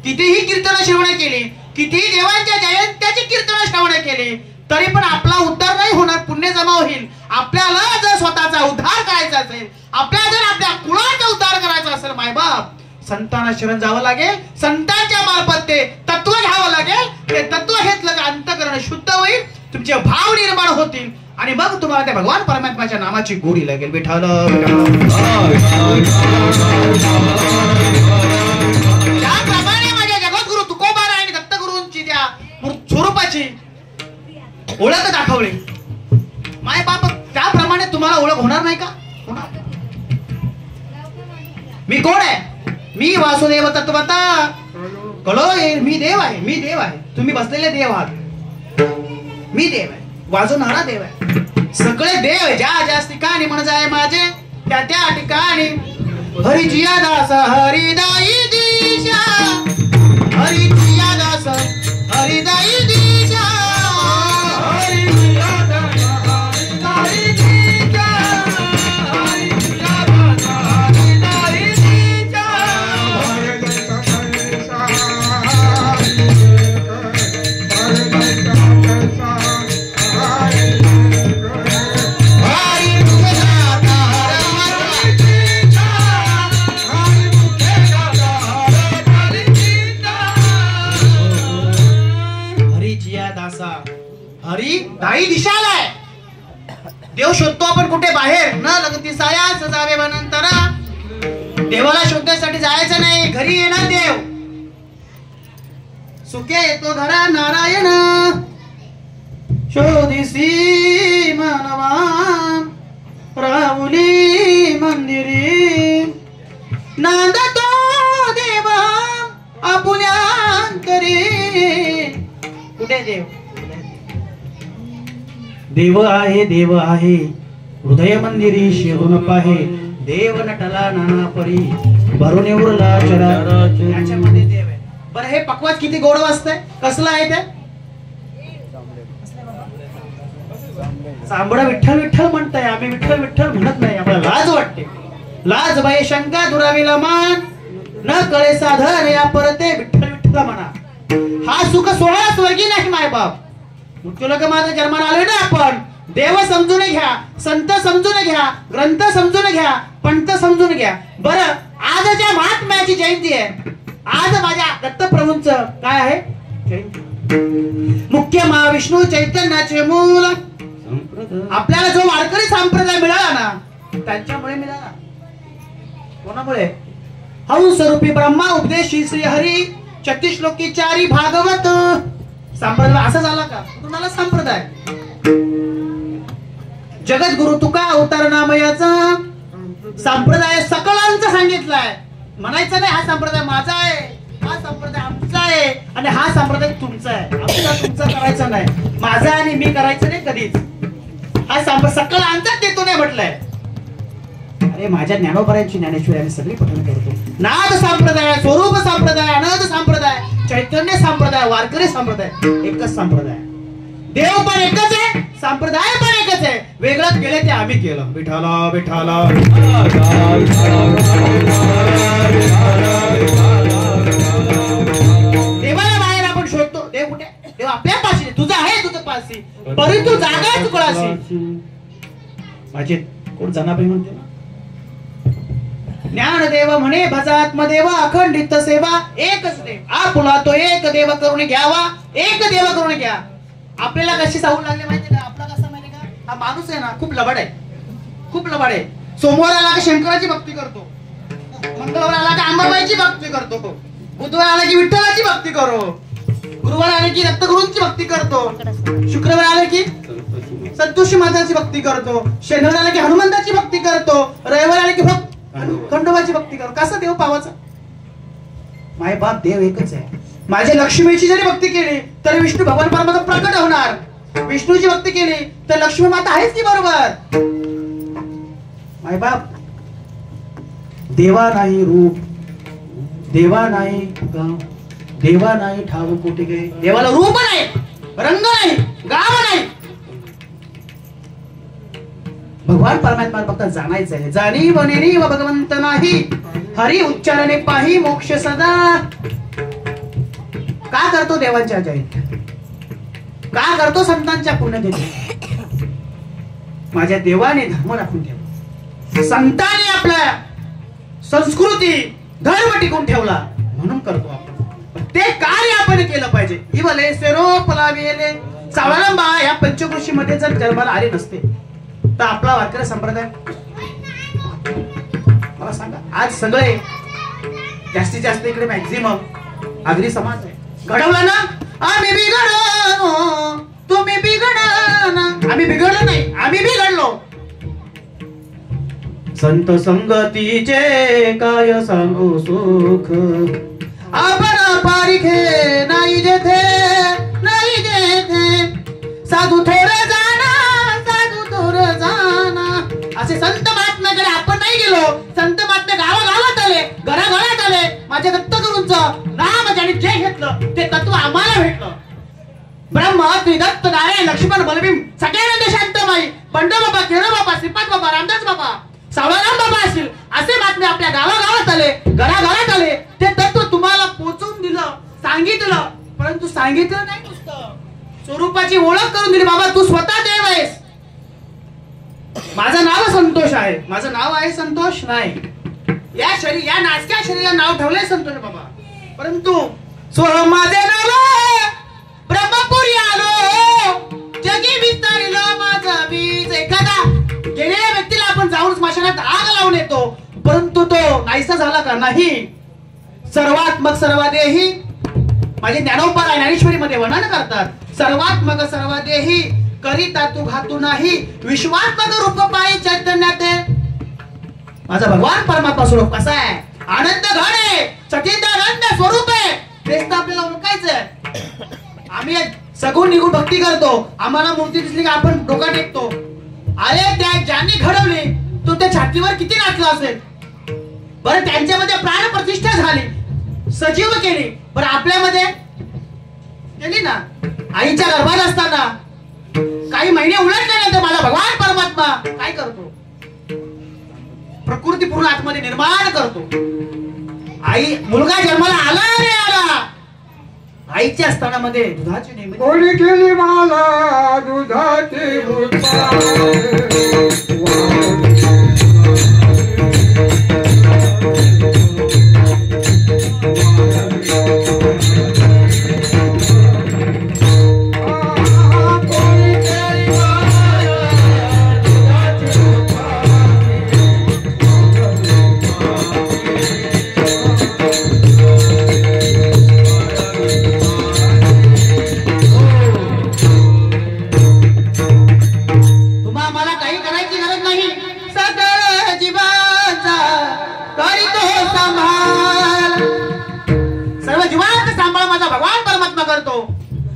कितीही कीर्तन श्रवण केली, कितीही देवांच्या जयंत्याची कीर्तन श्रवण केली, तरी पण आपला उद्धार नाही होणार. पुण्य जमा होईल. आपल्याला जर स्वतःचा उद्धार करायचा असेल, आपल्याला जर आपल्या कुळाचा उद्धार करायचा असेल मायबाप, संतांना शरण जावं लागेल. संतांच्या मार्फत ते तत्व घ्यावं लागेल. ते तत्व घेतलं का अंतःकरण शुद्ध होईल, तुमचे भाव निर्माण होतील आणि मग तुम्हाला त्या भगवान परमात्म्याच्या नामाची गोडी लागेल. विठ्ठल त्याप्रमाणे माझ्या जगद्गुरु तुकोबाराय आणि दत्तगुरूंची त्या स्वरूपाची ओळख दाखवली माय बाप. त्याप्रमाणे तुम्हाला ओळख होणार नाही का? होणार. मी कोण आहे? मी वासुदेव तत्वता कलोय. मी देव आहे. मी देव आहे. तुम्ही बसलेले देव आहात. मी देव आहे. वाजवणारा देव आहे. सगळे देव ज्या ज्या ठिकाणी म्हण जाय माझे त्या त्या ठिकाणी हरिजिया दास हरिदाई दिशा हरिजिया दास हरिदाई दिशा हरिया दास हरिदाई दिशा हरिया दास हरिदाई दिशा हरिजिया दासा हरी दाई दिशाला आहे. देव शोधतो आपण कुठे बाहेर न लगती सायास जावे वनंतरा. देवाला शोधण्यासाठी जायचं नाही, घरी येणार देव. सुखे येतो घरा नारायण शोधिसी मानवा राहुली मंदिरी नांदतो देव आपुल्यान्तरी. कुठे देव? देव आहे हृदय मंदिरी शिरून पाहे. देव नटला नाना परी भरून उरला चराचर. याच्यामध्ये देव आहे. बरं हे पक्वात किती गोड वाजतंय, कसलं आहे ते? चांबडा विठ्ठल विठ्ठल म्हणताय, आम्ही विठ्ठल विठ्ठल म्हणत नाही. आम्हाला लाज वाटते. लाज बाई शंका दुरावीला मान न कळे साधन या परते विठ्ठल विठ्ठल म्हणा. हा सुख सोहळा स्वर्गी नाही मायबाप. लोक माझा जन्माला आलोय ना आपण. देव समजून घ्या, संत समजून घ्या, ग्रंथ समजून घ्या, पंत समजून घ्या. बरं आज ज्या महात्म्याची जयंती आहे, आज माझ्या दत्तप्रभूंचं काय आहे जयंती. मुख्य महाविष्णू चैतन्याचे मूल. आपल्याला जो वारकरी संप्रदाय मिळाला ना त्यांच्यामुळे मिळाला. कोणामुळे? हंसरूपी ब्रह्मा उपदेशी श्री हरी 36 श्लोकी 4 भागवत. संप्रदाय असा झाला का? तुम्हाला संप्रदाय जगद्गुरु तुका अवतार नामयाचा संप्रदाय सकलांचा सांगितलाय. म्हणायचं नाही हा संप्रदाय माझा आहे, हा संप्रदाय आमचा आहे आणि हा संप्रदाय तुमचा आहे. आमचा तुमचा करायचा नाही, माझा आणि मी करायचं नाही कधीच. हा सकलांचाच देतो नाही म्हटलंय. अरे माझ्या ज्ञानोबरायांची ज्ञानेश्वरी आम्ही सगळी पठण करतो. नाद संप्रदाय, स्वरूप संप्रदाय, अनंत संप्रदाय, चैतन्य संप्रदाय, वारकरी संप्रदाय, एकच संप्रदाय. देव पण एकच आहे, संप्रदाय पण एकच आहे. वेगळंच केले ते आम्ही केलं. विठाला विठाला देवाला बाहेर आपण शोधतो. देव कुठे? देव आपल्या पाशी. तुझा आहे तुझं पाशी, परंतु जागा चुकळाशी. माझे कोण जनाबाई म्हणते ना, ज्ञानदेव म्हणे भजात्मदेव अखंडित सेवा. एकच देव आपुला तो एक देव करून घ्यावा. एक देव करून घ्या. आपल्याला कशी सावू लागले माहिती का? आपला कसा माहिती का? हा माणूस आहे ना खूप लबाड आहे, खूप लबाड आहे. सोमवार आला की शंकराची भक्ती करतो, मंगळवार आला की अंबाबाईची भक्ती करतो, बुधवार आला की विठ्ठलाची भक्ती करो, गुरुवार आले की दत्तगुरूंची भक्ती करतो, शुक्रवार आले की संतोषी माताची भक्ती करतो, शनिवार आले की हनुमंताची भक्ती करतो, रविवार आले की खंडोबाची भक्ती करतो. कसा देव पावाचा? माय बाप देव एकच आहे. माझ्या लक्ष्मीची जरी भक्ती केली तरी विष्णू भगवान परमात्मा प्रकट होणार. विष्णूची भक्ती केली तर लक्ष्मी माता आहेच की बरोबर. माय बाप देवा नाही रूप, देवा नाही गाव, देवा नाही ठाव कोटी गे. देवाला रूप नाही, रंग नाही, गाव नाही. भगवान परमात्मा फक्त जाणायचं आहे. जाणी बनेनी व भगवंत नाही, हरी उच्चारणे पाही मोक्ष सदा. का करतो देवांच्या जयंती? का करतो संतांच्या पुण्यतिथी? माझ्या देवाने धर्म राखून ठेवला, संतांनी आपल्या संस्कृती धर्म टिकून ठेवला म्हणून करतो आपण. ते कार्य आपण केलं पाहिजे. इवले सेरोपलाविले सावळंबा या पंचकृषी मध्ये जर जन्माला आले नसते तर आपला वारकरी संप्रदाय मला सांगा. आज सगळे जास्तीत जास्त इकडे मॅक्झिमम आगरी समाज आहे. घडवला ना आम्ही बिघडलो, तुम्ही बिघडा ना. आम्ही बिघडलो नाही, आम्ही बिघडलो. संत संगतीचे काय सांगू सुख, आपण पारिखे नाही जेथे, नाही जेथे. साधू थोडं जाना, साधू थोडं जाना. असे संत महात्म्याकडे आपण गावोगावी गेलो, संत महात्मे गावागावात आले, घराघरात आले, माझ्या दत्तगुरूंचं नाम ज्यांनी जे घेतलं ते तत्व आम्हाला भेटलं. ब्रह्म त्रिदत्त नारायण लक्ष्मण बलभीम सगळ्यांना शांतबाई बंडोबाबा किरणबाबा श्रीपाद बाबा रामदास बाबा सावळाराम बाबा असतील असे महात्मे आपल्या गावागावात आले, घराघरात आले, ते तत्व तुम्हाला पोचवून दिलं, सांगितलं. परंतु सांगितलं नाही, नुसतं स्वरूपाची ओळख करून दिली. बाबा तू स्वतः देव आहेस. माझं नाव संतोष आहे, माझं नाव आहे संतोष नाही. या नाचक्या शरीराला नाव ठेवलंय संतोष बाबा. परंतु माझे नाव ब्रह्मपुरी आलो, जगी विस्तारिलं माझं बीज. एखादा गेलेल्या व्यक्तीला आपण जाऊन स्मशानात आग लावून येतो, परंतु तो नाहीसा झाला का? नाही. सर्वात्मक सर्वदेही माझे ज्ञानोबा ज्ञानेश्वरी मध्ये वर्णन करतात. सर्वात्मक सर्वदेही करिता तू घातू नाही, विश्वात्मक रूप पायी चैतन्यात माझा भगवान परमात्मा स्वरूप कसा आहे? आनंद घन आहे, सचिदानंद स्वरूप आहे. तेच तर आपल्याला ओळखायचं. आम्ही सगुण निगुण भक्ती करतो, आम्हाला मूर्ती दिसली की आपण डोका टेकतो. अरे त्या ज्यांनी घडवली तो त्या छातीवर किती नाचला असेल बरं. त्यांच्यामध्ये प्राण प्रतिष्ठा झाली, सजीव केली. बरं आपल्यामध्ये केली ना. आईच्या गर्भात असताना काही महिने उलटल्यानंतर माझा भगवान परमात्मा काय करतो? प्रकृती पूर्ण आतमध्ये निर्माण करतो. आई मुलगा जन्माला आला रे आला, आईच्या स्थानामध्ये दुधाची नेहमी कोणी केली मला दुधाची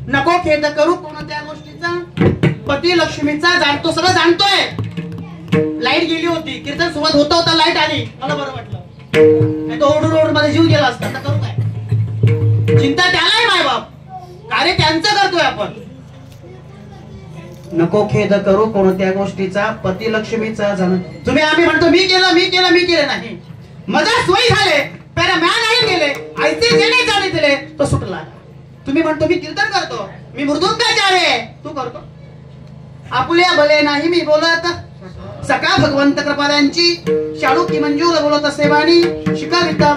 नको खेद करू कोणत्या गोष्टीचा. पती लक्ष्मीचा जाणतो, सगळं जाणतोय. लाईट गेली होती, कीर्तन सुरुवात होता होता लाईट आली, मला बरं वाटलं. नाही तो ओढून ओढून मध्ये जीव गेला असता. करू काय? चिंता त्यालाही माय बाप, कार्य त्यांचं करतोय आपण. नको खेद करू कोणत्या गोष्टीचा, पती लक्ष्मीचा जाण. तुम्ही आम्ही म्हणतो मी केलं मी केलं मी केलं नाही. मजा सोयी झाले, पॅरा म्या नाही केले, आयते जेणे जाणे दिले तो सुटला. तुम्ही म्हणतो मी कीर्तन करतो, मी मृदुंगाचार्य, तू करतो. आपुल्या भले नाही मी बोलत, सका भगवंत कृपाल्यांची शाळुकी मंजूर बोलत असे वाणी शिकाविता.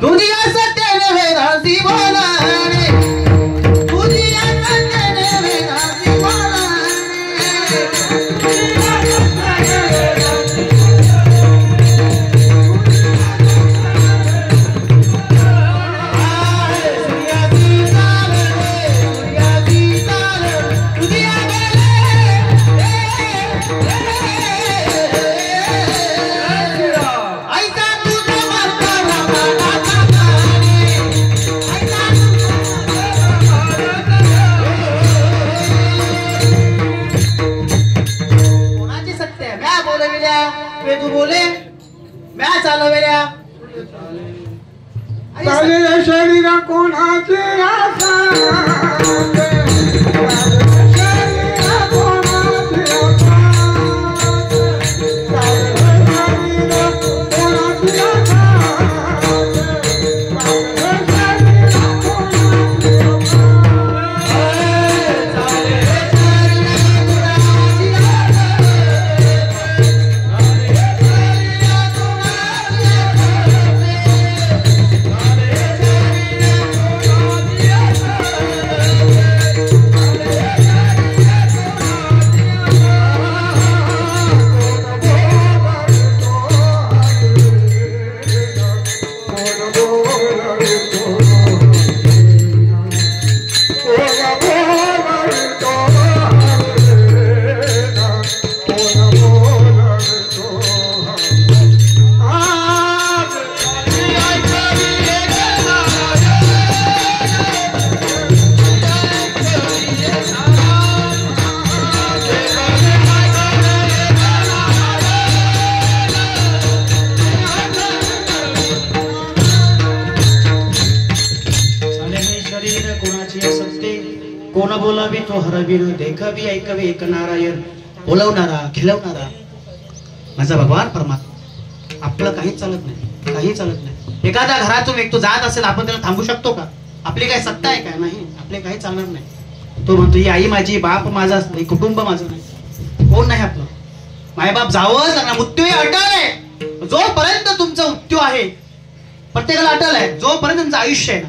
दुनिया सत्याने वेदासी बोलाने, दुनिया सत्याने वेदासी बोलाने. तू बोले म्या चालवेल्या चाले शरीर कोणाचे आसा. तो हरवीर देखवी ऐकवी एक नारायण बोलवणारा खिलवणारा माझा भगवान परमात्मा. आपलं काही चालत नाही, काही चालत नाही. एखाद्या घरातून एक तो जात असेल, आपण त्याला थांबू शकतो का? आपली काय सत्ता आहे का? नाही, आपले काही चालणार नाही. तो म्हणतो ही आई माझी, बाप माझा, हे कुटुंब माझं नाही, कोण नाही आपलं. मायबाप जावंच लागणार. मृत्यू हे अटळ आहे. जोपर्यंत तुमचा मृत्यू आहे, प्रत्येकाला अटल आहे, जोपर्यंत तुमचं आयुष्य आहे ना,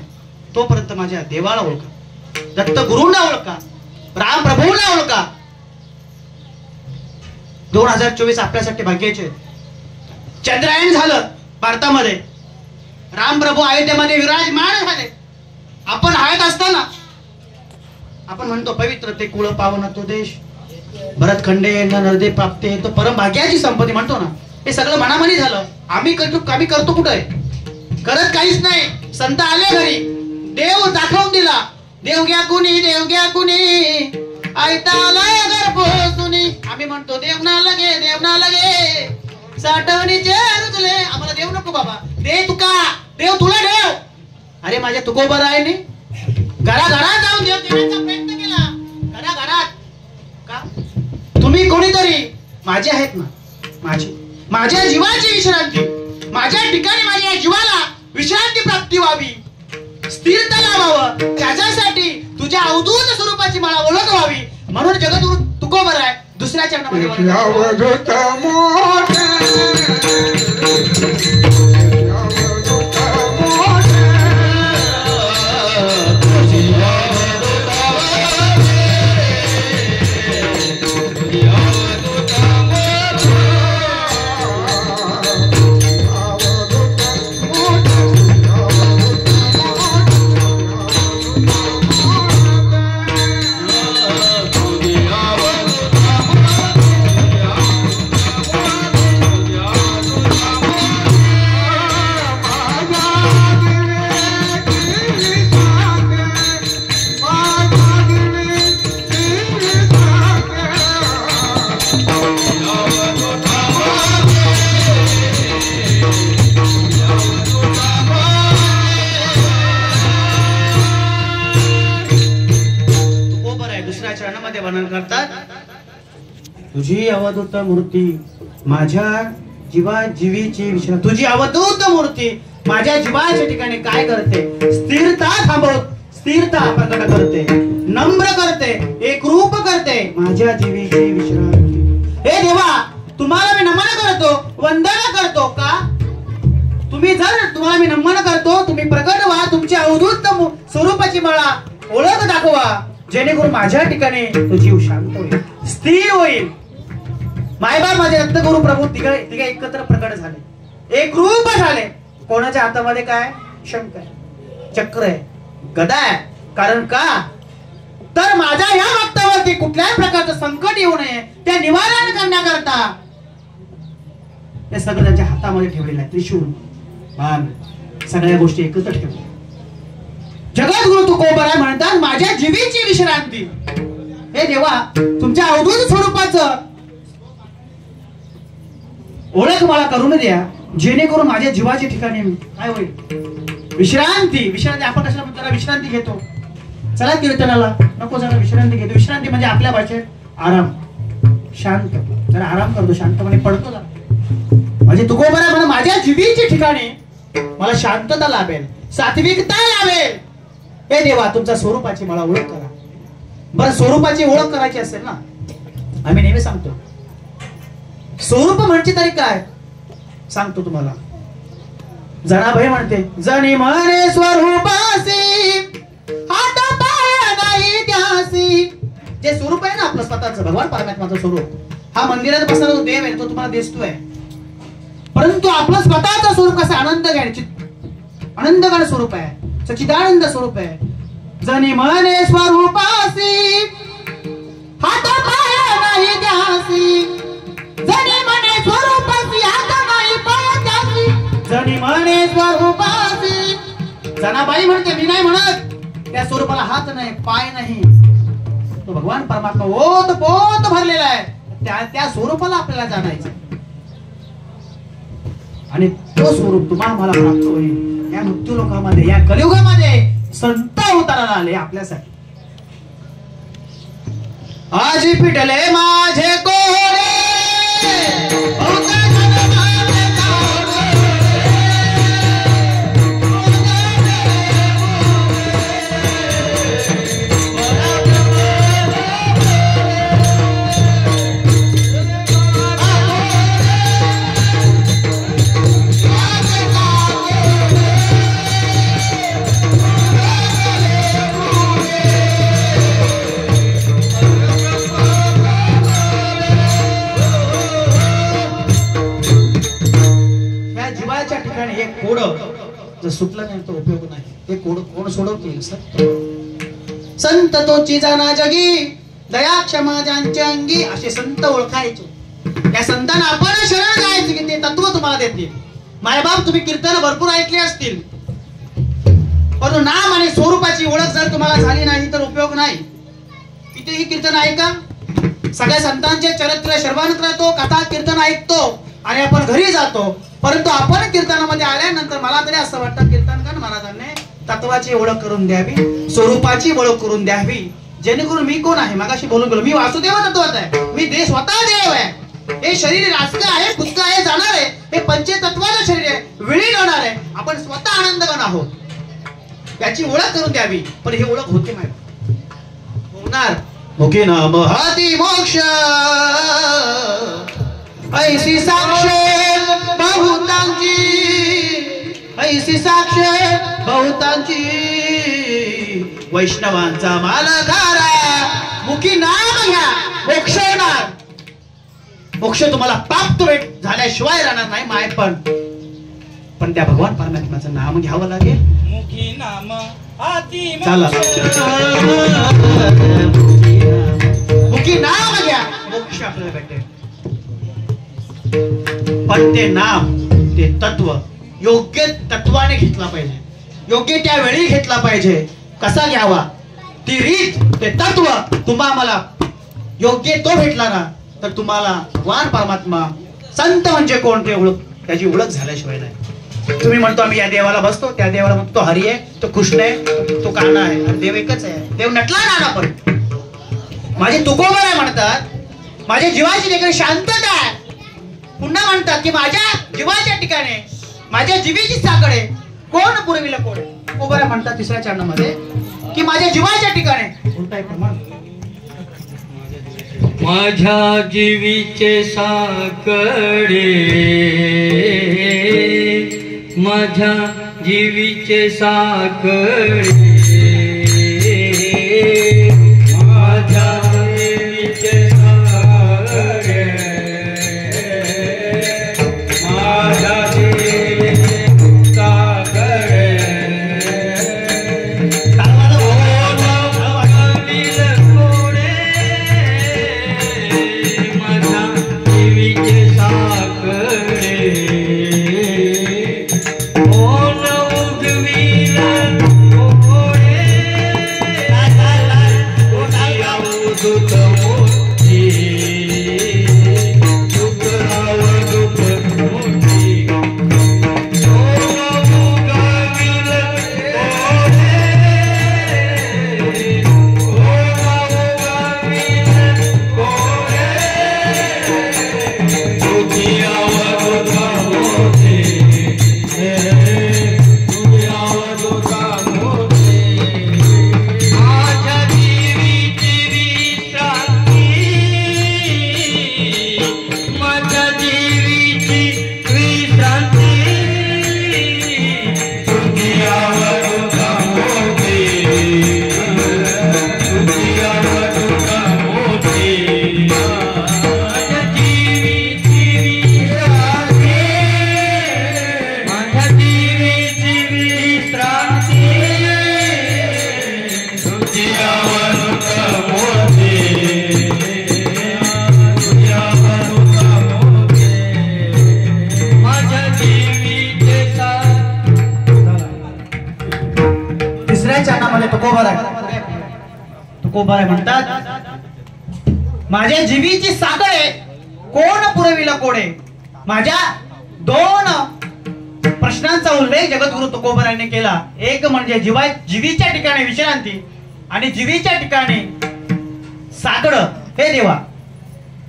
तोपर्यंत माझ्या देवाला ओळखा, दत्त गुरुंना ओळखा, राम प्रभूंना ओळखा. 2024 आपल्यासाठी भाग्याचे. चंद्रायन झालं भारतामध्ये, राम प्रभू अयोध्येमध्ये विराजमान झाले. आपण हयात असताना आपण म्हणतो पवित्र ते कुळ पावन तो देश, भरतखंडे नर्दे प्राप्ते, तो परम भाग्याची संपत्ती म्हणतो ना. हे सगळं मनामनी झालं. आम्ही करतो कुठे? करत काहीच नाही. संत आले घरी, देव दाखवून दिला. देव घ्या कुणी, देव घ्या कुणी, आयताला गर्भोसुनी. आम्ही म्हणतो देव ना लगे, देव ना लगे, साठवणीचे रुजले. आम्हाला देव नको बाबा, दे तुका, देव तुला देव. अरे माझ्या तुकोबर आहे नी, घराघरात जाऊन देव देण्याचा प्रयत्न केला. घराघरात का? तुम्ही कोणीतरी माझे आहेत ना, माझ्या जीवाची विश्रांती, माझ्या ठिकाणी माझ्या जीवाला विश्रांती प्राप्ती व्हावी, स्थिरता लावावं, त्याच्यासाठी तुझ्या अवधूत स्वरूपाची मला ओळख व्हावी. म्हणून जगद्गुरु तुकोबर आहे. दुसऱ्या चरणामध्ये वर्णन करतात. तुझी अवधूत मूर्ती माझ्या जीवाजीवीची विश्रांती. तुझी अवधूत मूर्ती माझ्या जीवाच्या ठिकाणी काय करते? स्थिरता थांबवत, स्थिरता प्रकट करते, नम्र करते, एकरूप करते माझ्या जीवीची विश्रांती. हे देवा, तुम्हाला मी नमन करतो, वंदना करतो का? तुम्हाला मी नमन करतो, तुम्ही प्रकट व्हा, तुमच्या अवधूत स्वरूपाची मला ओळख दाखवा, जेणेकरून माझ्या ठिकाणी तो जीव शांत होईल, स्थिर होईल. मायबाप माझे दत्तगुरु प्रभू तिघे एकत्र प्रकट झाले, एक रूप झाले. कोणाच्या हातामध्ये काय? शंख आहे, चक्र आहे, गदा आहे. कारण का? तर माझ्या या भक्तावरती कुठल्याही प्रकारचं संकट येऊ नये, ते निवारण करण्याकरता हे सगळं त्यांच्या हातामध्ये ठेवलेलं आहे. त्रिशूळ, बाण, सगळ्या गोष्टी एकत्र ठेवल्या. जगद्गुरु तुकोबरा म्हणतात माझ्या जीवीची विश्रांती. हे देवा, तुमच्या अवधूत स्वरूपाचं ओळख मला करून द्या, जेणेकरून माझ्या जीवाच्या ठिकाणी काय होईल? विश्रांती. विश्रांती आपण कशाला म्हणतो? विश्रांती घेतो. चला कीर्तनाला नको, जरा विश्रांती घेतो. विश्रांती म्हणजे आपल्या भाषेत आराम, शांत. जरा आराम करतो, शांतपणे पडतो. म्हणजे तुकोबरा म्हणा माझ्या जीवीच्या ठिकाणी मला शांतता लाभेल, सात्विकता लाभेल. हे देवा, तुमच्या स्वरूपाची मला ओळख करा. बरं, स्वरूपाची ओळख करायची असेल ना, आम्ही नेहमी सांगतो स्वरूप म्हणजे तरी काय सांगतो तुम्हाला. जनाबाई म्हणते, जनी म्हणे स्वरूपासी हात पाय नाही त्यासी. जे स्वरूप आहे ना आपलं स्वतःचं, भगवान परमात्माचं स्वरूप, हा मंदिरात बसणारा जो देव आहे तो तुम्हाला दिसतोय. परंतु आपलं स्वतःचं स्वरूप कसं? आनंद घ्यायची, आनंदगण स्वरूप आहे, सच्चिदानंद स्वरूप आहे. जनी म्हणे स्वरूपासी हात पाय नाही त्यासी. जनी म्हणे स्वरूपासी हात नाही पाय त्यासी. जनी म्हणे स्वरूपासी. जनाबाई म्हणते, मी नाही म्हणत त्या स्वरूपाला हात नाही, पाय नाही. तो भगवान परमात्मा ओत पोत भरलेला आहे. त्या स्वरूपाला आपल्याला जाणायचं आणि तो स्वरूप तुम्हाला मला प्राप्त होईल. या मृत्यू लोकांमध्ये, या कलियुगामध्ये संत अवताराला आले आपल्यासाठी. आजी पिटले माझे कोडे एक कोड जर सुटलं नाही तर उपयोग नाही. ते कोड कोण सोडवतील? संत तोची जाना जगी दया क्षमा ज्यांच्या अंगी असे संत ओळखायचे. त्या संतांना आपण शरण जायचं की ते तत्व तुम्हाला देतील. मायबाप तुम्ही कीर्तन भरपूर ऐकले असतील, परंतु नाम आणि स्वरूपाची ओळख जर तुम्हाला झाली नाही तर उपयोग नाही. कितीही कीर्तन ऐका, सगळ्या संतांचे चरित्र श्रवण करतो, कथा कीर्तन ऐकतो आणि आपण घरी जातो, परंतु आपण कीर्तनामध्ये आल्यानंतर मला तरी असं वाटतं कीर्तनकार महाराजांनी तत्वाची ओळख करून द्यावी, स्वरूपाची ओळख करून द्यावी, जेणेकरून मी कोण आहे. मगाशी बोलून गेलो, मी वासुदेव तत्वात आहे, मी स्वतः देव आहे. हे शरीर राजक आहे, पुस्तक आहे, जाणार आहे. हे पंचतत्वाचं शरीर आहे, विलीन होणार आहे. आपण स्वतः आनंदगण आहोत, याची ओळख करून द्यावी. पण ही ओळख होते नाही होणार. मुखी नाम हाती मोक्ष ऐसी साक्ष बहुतांची, ऐसी साक्ष बहुतांची वैष्णवांचा मालधारा. मुखी नाम घ्या, मोक्ष होणार. मोक्ष तुम्हाला प्राप्त झाल्याशिवाय राहणार नाही. माय पण त्या भगवान परमात्म्याचं नाम घ्यावं लागेल. मुखी नाम हाती चला मुखी नाम घ्या, मोक्ष आपल्याला भेटेल. पण ते नाम, ते तत्व योग्य तत्वाने घेतला पाहिजे, योग्य त्या वेळी घेतला पाहिजे. कसा घ्यावा ती रीत, ते तत्व तुम्हाला योग्य तो भेटला ना तर तुम्हाला भगवान परमात्मा संत म्हणजे कोण ते ओळख, त्याची ओळख झाल्याशिवाय नाही. तुम्ही म्हणतो आम्ही या देवाला बसतो, त्या देवाला म्हणतो तो हरी आहे, तो कृष्ण आहे, तो कान्हा आहे, आणि देव एकच आहे. देव नटला ना. पण माझे तुकोबर आहे म्हणतात, माझ्या जीवाची देखील शांतता आहे. पुन्हा म्हणतात की माझ्या जीवाच्या ठिकाणी माझ्या जीवेची साकड आहे, कोण पुरविला कोण. तुकोबर म्हणतात तिसऱ्या चरणामध्ये की माझ्या जीवाच्या ठिकाणी माझ्या जीवीचे साकडे, माझ्या जीवीचे साकडे, माझ्या जीवीचे साकडे, माझ्या जीवीचे साकडे. तुकोबाराय म्हणतात माझ्या जीवीची साखळ आहे, कोण पुरविला कोडे. माझ्या दोन प्रश्नांचा उल्लेख जगद्गुरु तुकोबारायांनी केला. एक म्हणजे जीवीच्या ठिकाणी विश्रांती आणि जीवीच्या ठिकाणी साकड. हे देवा,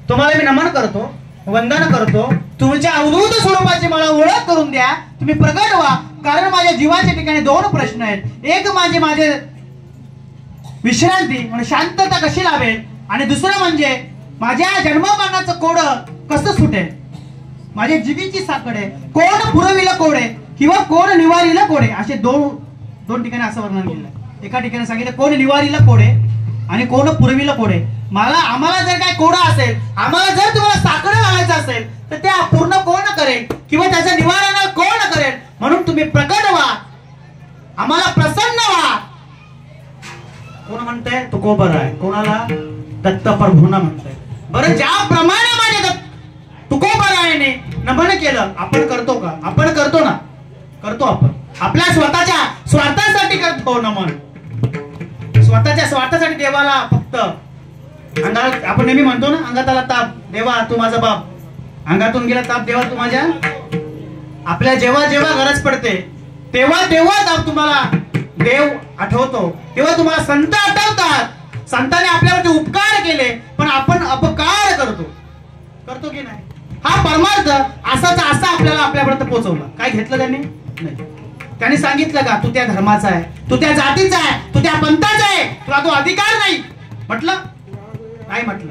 तुम्हाला मी नमन करतो, वंदन करतो. तुमच्या अवधूत स्वरूपाची मला ओळख करून द्या. तुम्ही प्रगट व्हा. कारण माझ्या जीवाच्या ठिकाणी दोन प्रश्न आहेत. एक म्हणजे माझे विश्रांती म्हणजे शांतता कशी लाभेल, आणि दुसरं म्हणजे माझ्या जन्ममरणाचं कोडं कसं सुटेल. माझ्या जीवीची साकड आहे, कोण पुरविलं कोडे किंवा कोण निवारीला कोडे, असे दोन ठिकाणी असं वर्णन केलं. एका ठिकाणी सांगितलं कोण निवारीला कोडे आणि कोण पुरविलं कोडे. आम्हाला जर काय कोडा असेल, आम्हाला जर तुम्हाला साकडं घालायचं असेल तर ते पूर्ण कोण करेल किंवा त्याचं निवारण कोण करेल. म्हणून तुम्ही प्रकट व्हा, आम्हाला प्रसन्न व्हा. कोण म्हणतंय? तुकोबराय. कोणाला? दत्त प्रभूंना म्हणतंय. बरं, ज्याप्रमाणे माझ्या तुकोबरायाने नमन केलं, आपण करतो का? आपण करतो ना, करतो. आपण आपल्या स्वतःच्या स्वार्थासाठी करतो नमन. स्वतःच्या स्वार्थासाठी देवाला फक्त अंगात, आपण नेहमी म्हणतो ना, अंगात आला ताप, देवा तू माझा बाप. अंगातून गेला ताप, देवा तू माझ्या. आपल्या जेव्हा जेव्हा गरज पडते तेव्हा तेव्हा तुम्हाला देव आठवतो, तेव्हा तुम्हाला संत आठवतात. संतांनी आपल्यावरती उपकार केले, पण आपण अपकार करतो की नाही? हा परमार्थ असाच असा आपल्याला आपल्यापर्यंत पोहोचवला. काय घेतलं त्यांनी? नाही. त्यांनी सांगितलं का तू त्या धर्माचा आहे, तू त्या जातीचा आहे, तू त्या पंथाचा आहे, तुला तो अधिकार नाही म्हटलं? नाही म्हटलं.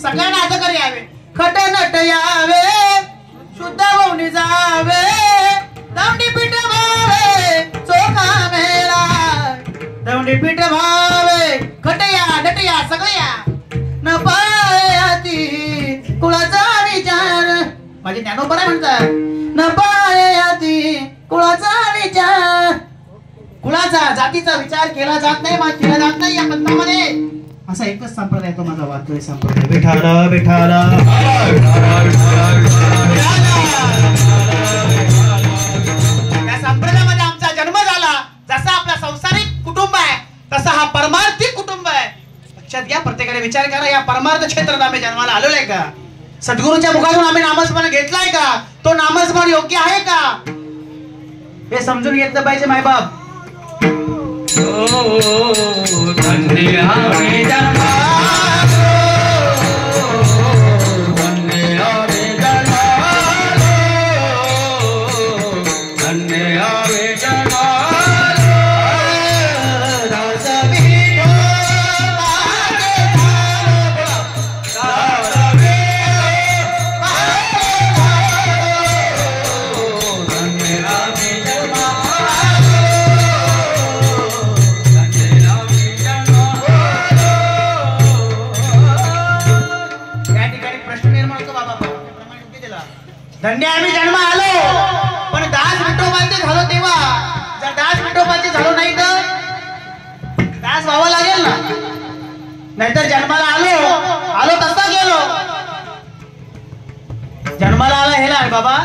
सगळ्यांना अधकर यावे, खट नट यावे, शुद्ध होऊन जावे, दौंडी पीठ भावे, चोखा मेळा, दौंडी पीठ भावे, खटया नटया सगळ्या, न पायाती कुळाचा विचार. माझे ज्ञानोबा म्हणतात, न पायाती कुळाचा विचार. कुळाचा जातीचा विचार केला जात नाही, केला जात नाही या पंथामध्ये. असा एकच संप्रदाय तो माझा वाचतोय संप्रदाय. विठाला विठाला या संप्रदायामध्ये आमचा जन्म झाला. जसा आपला संसारिक कुटुंब आहे तसा हा परमार्थिक कुटुंब आहे. लक्षात घ्या, प्रत्येकाने विचार करा, या परमार्थ क्षेत्रात आम्ही जन्माला आलेलो आहे का? सद्गुरूंच्या मुखातून आम्ही नामस्मरण घेतलाय का? तो नामस्मरण योग्य आहे का? हे समजून घेतलं पाहिजे मायबाप. धन्य आम्ही जन्मालो, धन्य आम्ही जन्मालो, धन्य आम्ही जन्मालो. दास विठो मागे झालो, दास विठो मागे झालो, धन्य आम्ही जन्मालो. धन्य आम्ही जन्म आलो, पण दास विठोबांचे झालो तेव्हा. जर दास विठोबांचे झालो नाही तर दास व्हावं लागेल ना. नाहीतर जन्माला आलो तसा गेलो. जन्माला आला हेला बाबा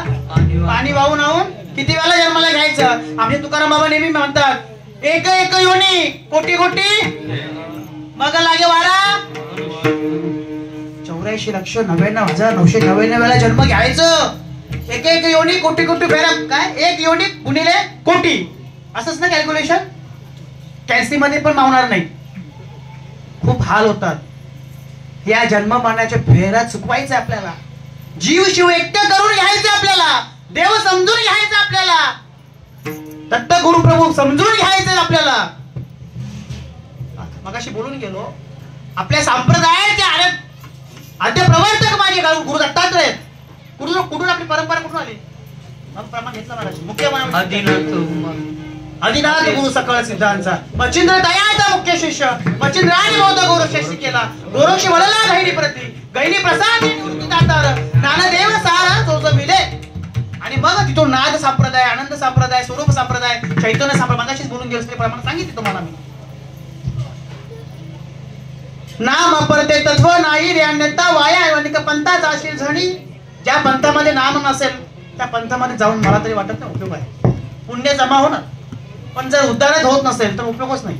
पाणी वाहून वाहून किती वेळा जन्माला घ्यायचं. आमचे तुकाराम बाबा नेहमी म्हणतात, एक एक योनी कोटी कोटी मग लागे वारा. 84,99,999 वेळा जन्म घ्यायचं. एक एक योनी कोटी कोटी फेरा काय एक योनी गुणिले कोटी असंच ना कॅल्क्युलेशन. कॅल्सी मध्ये पण मावणार नाही. खूप हाल होतात. या जन्म मरणाच्या फेऱ्या चुकवायचं आपल्याला. जीव शिव एकटं करून घ्यायचं आपल्याला. देव समजून घ्यायचं आपल्याला. दत्त गुरु प्रभू समजून घ्यायचं आपल्याला. मगाशी बोलून गेलो आपल्या संप्रदायाचे आद्य प्रवर्तक माझे गुरु दत्तात्रय. कुठून आपली परंपरा कुठून आली? प्रमाण घेतला महाराज. मुख्य आदिनाथ गुरु सकळ सिद्धांचा मच्छिंद्र दयाचा मुख्य शिष्य मच्छिंद्राने मोद गौरवशी केला. गौरवशी वळला गहिनी प्रती गहिनी प्रसाद ज्ञानदेव सारा चोच मिले. आणि मग तिथून नाद संप्रदाय आनंद संप्रदाय स्वरूप संप्रदाय चैतन्य संप्रदाय मगाशीच बोलून गेलो प्रमाण सांगितले तुम्हाला मी. नाम अपरते तत्व नाही रे अन्यथा वाया अनेक पंथाचा असेल झणी. ज्या पंथामध्ये नाम नसेल त्या पंथामध्ये जाऊन मला तरी वाटत नाही उपयोग आहे. पुण्य जमा होणार पण जर उद्धारच होत नसेल तर उपयोगच नाही.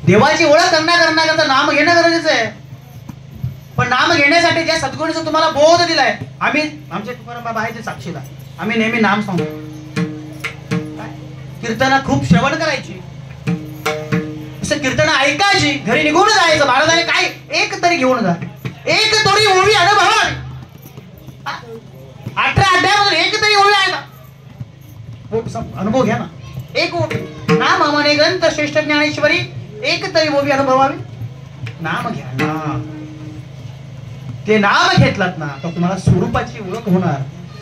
देवाची ओळख करण्याकरता नाम घेणं गरजेचं आहे. पण नाम घेण्यासाठी ज्या सद्गुरूंचा तुम्हाला बोध दिलाय आम्ही आमचे तुकाराम बाबा आहे ते साक्षीला आम्ही नेहमी नाम सांगतो. कीर्तन खूप श्रवण करायची कीर्तन ऐकायची घरी निघून जायचं. महाराजांनी काय एक तरी घेऊन जा एक तरी ओळी अनुभवावी. 18 अध्यायामधून एक तरी ओळी आहे का अनुभव घ्या ना. एक ओवी नाम अमने ग्रंथ श्रेष्ठ ज्ञानेश्वरी एक तरी ओवी अनुभवावी. नाम घ्या ना. ते नाम घेतलात ना तर तुम्हाला स्वरूपाची ओळख होणार.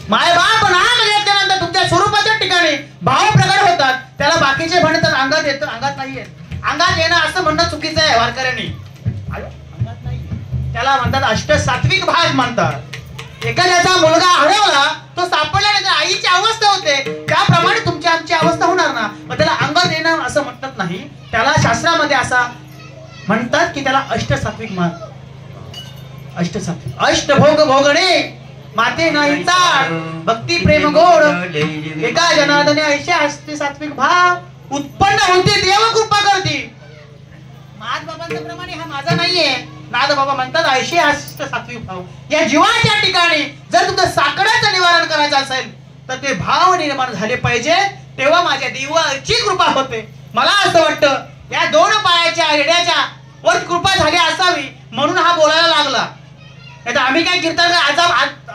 माय बाप नाम घेतल्यानंतर तुमच्या स्वरूपाच्या ठिकाणी भाव प्रकट होतात. त्याला बाकीचे म्हणतात अंगात येतं अंगात नाही येत. अंगात येणं असं म्हणणं चुकीचं आहे वारकऱ्यांनी. अंगात नाही त्याला म्हणतात अष्टसात्विक भाग म्हणतात. एखाद्याचा मुलगा हरवला तो सापडल्यानंतर आईची अवस्था होते त्याप्रमाणे तुमची आमची अवस्था होणार ना. मग त्याला अंगात येणं असं म्हणतात नाही. त्याला शास्त्रामध्ये असा म्हणतात की त्याला अष्टसात्विक मार्ग अष्टसात्विक अष्टभोग भोगणे माते नाही चाळ भक्ती प्रेम गोड एका जनार्दने ऐशे असते सात्विक भाव उत्पन्न होते देव कृपा करते. नाथ बाबांच्या प्रमाणे हा माझा नाहीये. नाथ बाबा म्हणतात ऐशे असते सात्विक भाव. या जीवाच्या ठिकाणी जर तुमचं साकडाचं निवारण करायचं असेल तर ते भाव निर्माण झाले पाहिजे. तेव्हा माझ्या देवाची कृपा होते. मला असं वाटतं या दोन पायाच्या रेड्याच्या वर कृपा झाली असावी म्हणून हा बोलायला लागला. नाही तर आम्ही काय कीर्तनकार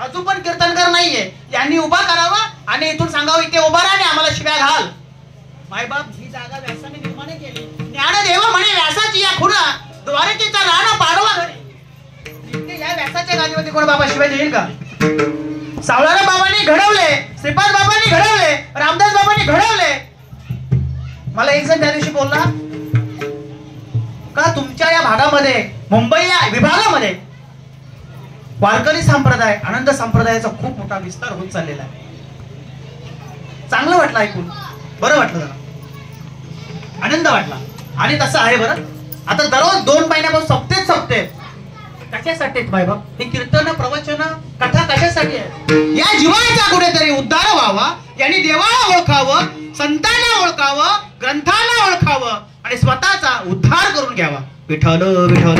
अजून पण कीर्तनकार नाहीये. यांनी उभा करावा आणि इथून सांगावं इथे उभा राहा आणि आम्हाला शिव्या घाल. मायबाप ही जागा व्यासाने निर्माण केली. ज्ञानदेव म्हणे व्यासाची या खुणा द्वारकेचा राणा पाडवा घरी. या व्यासाच्या गादीवरती कोण बाबा शिवाय देईल का? सावळाराम बाबांनी घडवले श्रीपाद बाबांनी घडवले रामदास बाबांनी घडवले. मला एक जण त्या दिवशी बोलला का तुमच्या या भागामध्ये मुंबई या विभागामध्ये वारकरी संप्रदाय आनंद संप्रदायाचा खूप मोठा विस्तार होत चाललेला आहे. चांगलं वाटलं ऐकून. बरं वाटलं जरा आनंद वाटला. आणि तसं आहे बरं. आता दररोज 2 महिन्यापासून सप्ते कशासाठी बाप हे कीर्तन प्रवचन कथा कशासाठी आहे? या जीवाचा कुठेतरी उद्धार व्हावा. यांनी देवाला ओळखावं संतांना ओळखावं ग्रंथाला ओळखावं आणि स्वतःचा उद्धार करून घ्यावा. विठ्ठल विठ्ठल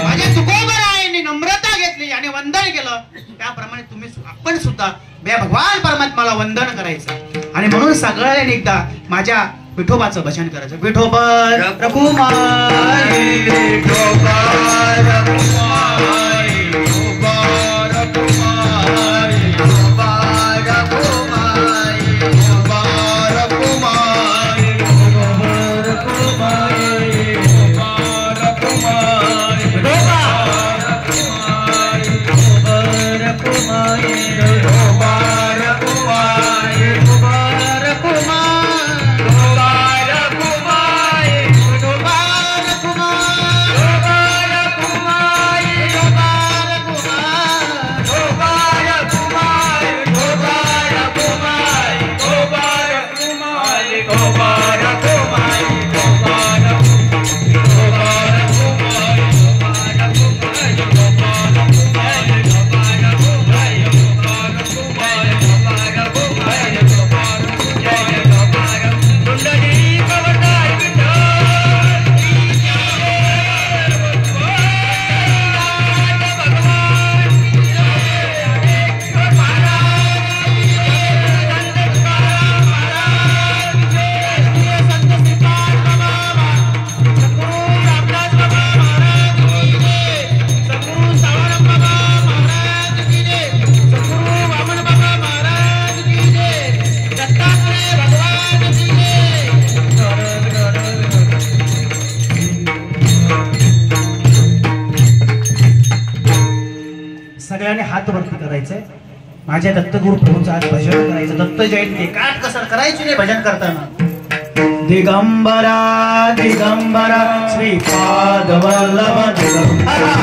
माझ्या तुकोबरायांनी नम्रता घेतली आणि वंदन केलं त्याप्रमाणे तुम्ही आपण सुद्धा भगवान परमात्माला वंदन करायचं. आणि म्हणून सगळ्यांनी एकदा माझ्या विठोबाचं भजन करायचं. विठोबर रघुमाई विठोबर रघुमाई विठोबर रघुमाई विठोबर रघुमाई विठोबर रघुमाई विठोबर रघुमाई विठोबर रघुमाई विठोबर रघुमाई सगळ्यांनी हात वरती करायचंय. माझ्या दत्तगुरु प्रभूंचं आज भजन करायचं. दत्त जयंती काट कसर करायची नाही भजन करताना. दिगंबरा दिगंबरा श्रीपाद वल्लभ दिगंबरा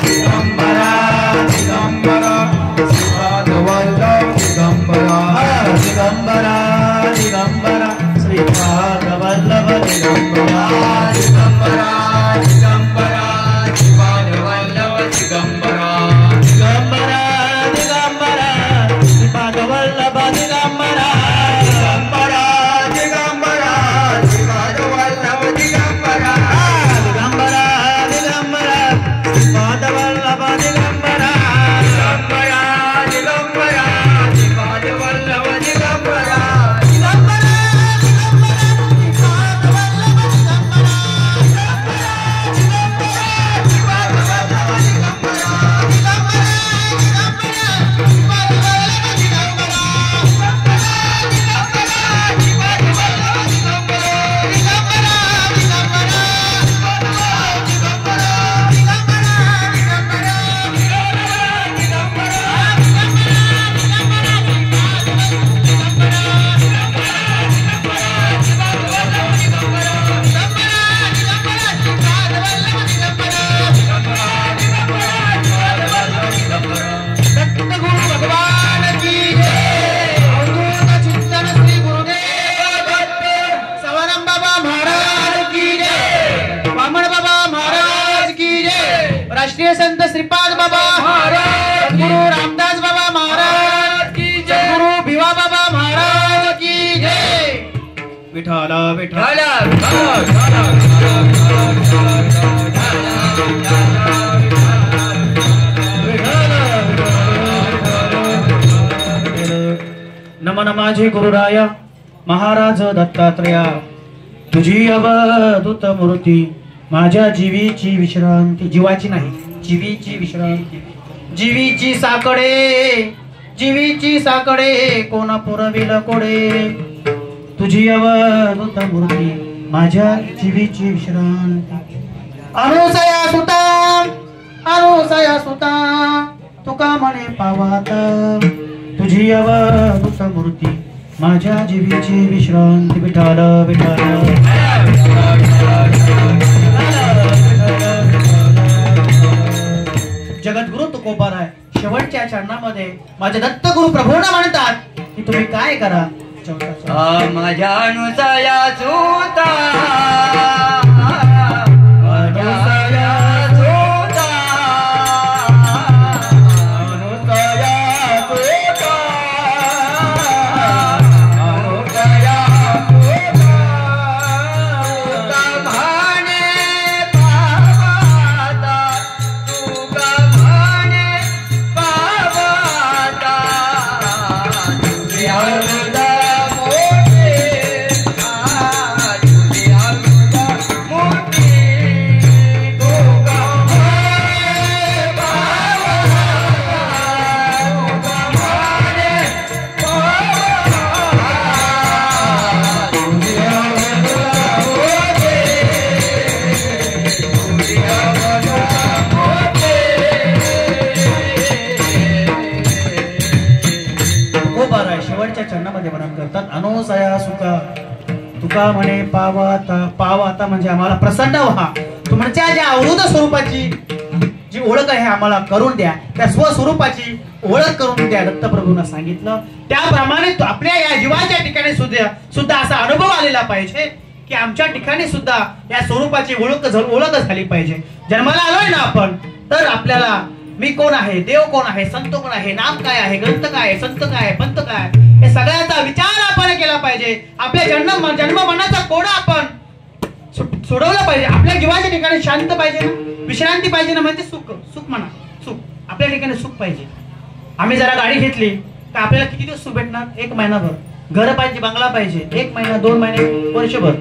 दिगंबरा दिगंबरा श्रीपाद वल्लभ दिगंबरा दिगंबरा दिगंबरा श्रीपाद वल्लभ दिगंबरा दिगंबरा दिगंबरा श्रीपाद वल्लभ दिगंबरा दिगंबरा दिगंबरा श्रीपाद वल्लभ दिगंबरा दिगंबरा दिगंबरा श्रीपाद वल्लभ दिगंबरा दिगंबरा दिगंबरा श्रीपाद वल्लभ दिगंबरा दिगंबरा दिगंबरा श्रीपाद वल्लभ दिगंबरा दिगंबरा राष्ट्रीय संत श्रीपाद बाबा महाराज, गुरु रामदास बाबा महाराज की जय, गुरु भिवा बाबा महाराज की जय. विठाला विठाला नमन माझे गुरुराया महाराज दत्तात्रया. तुझी अवधूत मूर्ती माझ्या जीवीची विश्रांती. जीवाची नाही, जीवीची विश्रांती. जीवीची साकडे कोणा पुरविल कोडे. तुझी अवधूत मूर्ती माझ्या जीवीची विश्रांती. अनुसया सुता तुका म्हणे पावात. तुझी अवधूत मूर्ती माझ्या जीवीची विश्रांती. विठाल विठाल जगद्गुरु तुकोबाराय शेवटच्या चरणामध्ये माझे दत्तगुरु प्रभूंना म्हणतात की तुम्ही काय करा. माझ्या अनुसया सुता चरणामध्ये वर्णन करतात. अनुसया सुका तुका म्हणे पावाता म्हणजे आम्हाला प्रसन्न व्हा. तुमच्या ज्या अवधूत स्वरूपाची जी ओळख आहे आम्हाला करून द्या. त्या स्वस्वरूपाची ओळख करून द्या. दत्तप्रभूंना सांगितलं त्याप्रमाणे आपल्या या जीवाच्या ठिकाणी सुद्धा असा अनुभव आलेला पाहिजे की आमच्या ठिकाणी सुद्धा या स्वरूपाची ओळख झाली पाहिजे. जन्माला आलोय ना आपण तर आपल्याला मी कोण आहे, देव कोण आहे, संत कोण आहे, नाम काय आहे, ग्रंथ काय आहे, संत काय आहे, पंत काय आहे, हे सगळ्याचा विचार आपण केला पाहिजे. आपल्या जन्म मनाचा कोडा आपण सोडवला पाहिजे. आपल्या जीवाच्या ठिकाणी शांत पाहिजे ना, विश्रांती पाहिजे ना, म्हणजे सुख म्हणा, सुख आपल्या ठिकाणी सुख पाहिजे. आम्ही जरा गाडी घेतली तर आपल्याला किती दिवस सुख भेटणार? 1 महिनाभर. घर पाहिजे, बंगला पाहिजे, 1 महिना, 2 महिने, वर्षभर,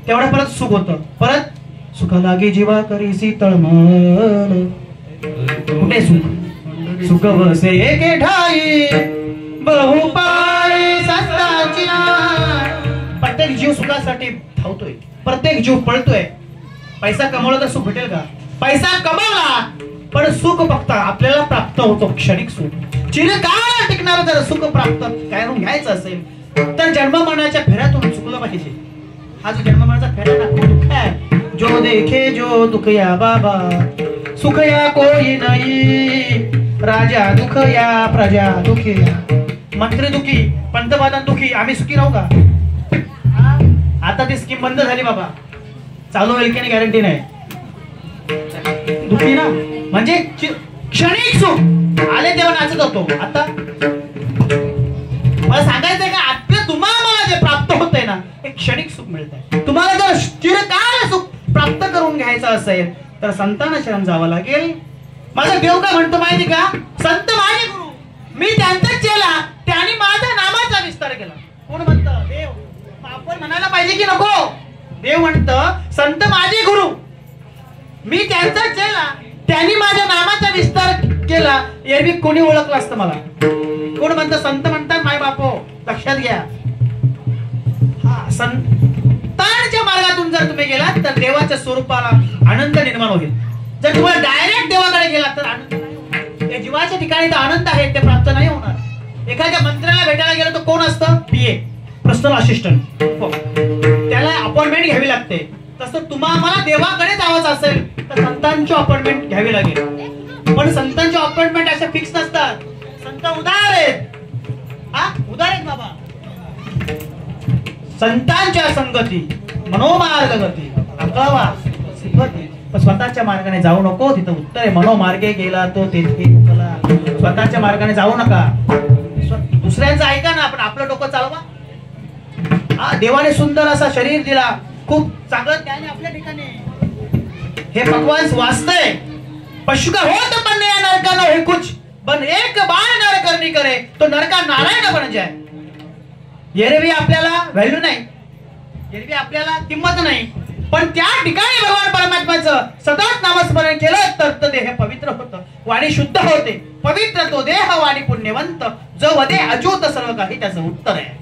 तेवढं परत सुख होतं. परत सुख लागे जीवा करी शीतळमळ. कुठे सुख बसे एके ठाई बहुपाई संतांची. प्रत्येक जीव सुखासाठी धावतोय, प्रत्येक जीव पळतोय. पैसा कमवला तर सुख भेटेल का? पैसा कमवला पण सुख फक्त आपल्याला प्राप्त होतो, क्षणिक सुख. चिरकाळ टिकणारं जर सुख प्राप्त करून घ्यायचं असेल तर जन्म मरणाच्या फेऱ्यातून चुकलं पाहिजे. हा जो जन्म मरणाचा फेरा ना खूप दुःख आहे. जो देखे जो दुख या बाबा, सुख या कोई नाही, राजा दुख या प्रजा दुखी या. मंत्री दुखी, पंतप्रधान दुखी, आम्ही सुखी राहू का? आता ती स्कीम बंद झाली बाबा, चालू होईल की नाही गॅरंटी नाही. दुखी ना म्हणजे क्षणिक सुख आले तेव्हा नाचत होतो. आता मला सांगायचंय का आपलं तुम्हाला मला जे प्राप्त होतंय ना हे क्षणिक सुख मिळतंय. तुम्हाला जर चिरकाळ सुख प्राप्त करून घ्यायचं असेल तर संतांना शरण जावं लागेल. माझा देव काय म्हणतो माहिती का? संत माझे गुरु, मी त्यांचाच चेला, त्यांनी माझ्या नामाचा विस्तार केला. कोण म्हणतं? देव. आपण म्हणायला पाहिजे की नको? देव म्हणतं संत माझे गुरु, मी त्यांचा चेला, त्यांनी माझ्या नामाचा विस्तार केला. एरवी कोणी ओळखलं असतं मला? कोण म्हणतं? संत म्हणतात माय बापो, लक्षात घ्या. हा, संतांच्या मार्गातून जर तुम्ही गेलात तर देवाच्या स्वरूपाला आनंद निर्माण होईल. जर तुम्हाला डायरेक्ट देवाकडे गेलात तर आनंद नाही होणार. त्या जीवाच्या ठिकाणी तर आनंद आहे ते प्राप्त नाही होणार. एखाद्या मंत्र्याला भेटायला गेलं तर कोण असतं? PA, personal assistant. त्याला अपॉइंटमेंट घ्यावी लागते. तसं तुम्हाला देवाकडे जायचं असेल तर संतांची अपॉइंटमेंट घ्यावी लागेल. पण संतांची अपॉइंटमेंट अशा फिक्स नसतात. संत उदार आहेत. हा, उदार आहेत बाबा. संतांच्या संगती मनोमार्ग गती अकळवा सिद्धती. पण स्वतःच्या मार्गाने जाऊ नको. तिथं उत्तर आहे, मनोमार्गे गेला तो तेथे तुला. स्वतःच्या मार्गाने जाऊ नका. दुसऱ्यांचं ऐका ना, पण आपलं डोकं चालवा. हा, देवाने सुंदर असा शरीर दिला, खूप चांगलं ज्ञान आपल्या ठिकाणी. हे भगवान वाचतंय. पशु का हो तो बनने या नरका न हो कुछ, बन एक बार नर करनी करे तो नरका नारायण बन जाए. एरवी आपल्याला व्हॅल्यू नाही, एरवी आपल्याला किंमत नाही. पण त्या ठिकाणी भगवान परमात्म्याचं सतत नामस्मरण केलं तर देह पवित्र होतं, वाणी शुद्ध होते. पवित्र तो देह वाणी पुण्यवंत, जो वदे अजूत सर्व काही त्याचं उत्तर आहे.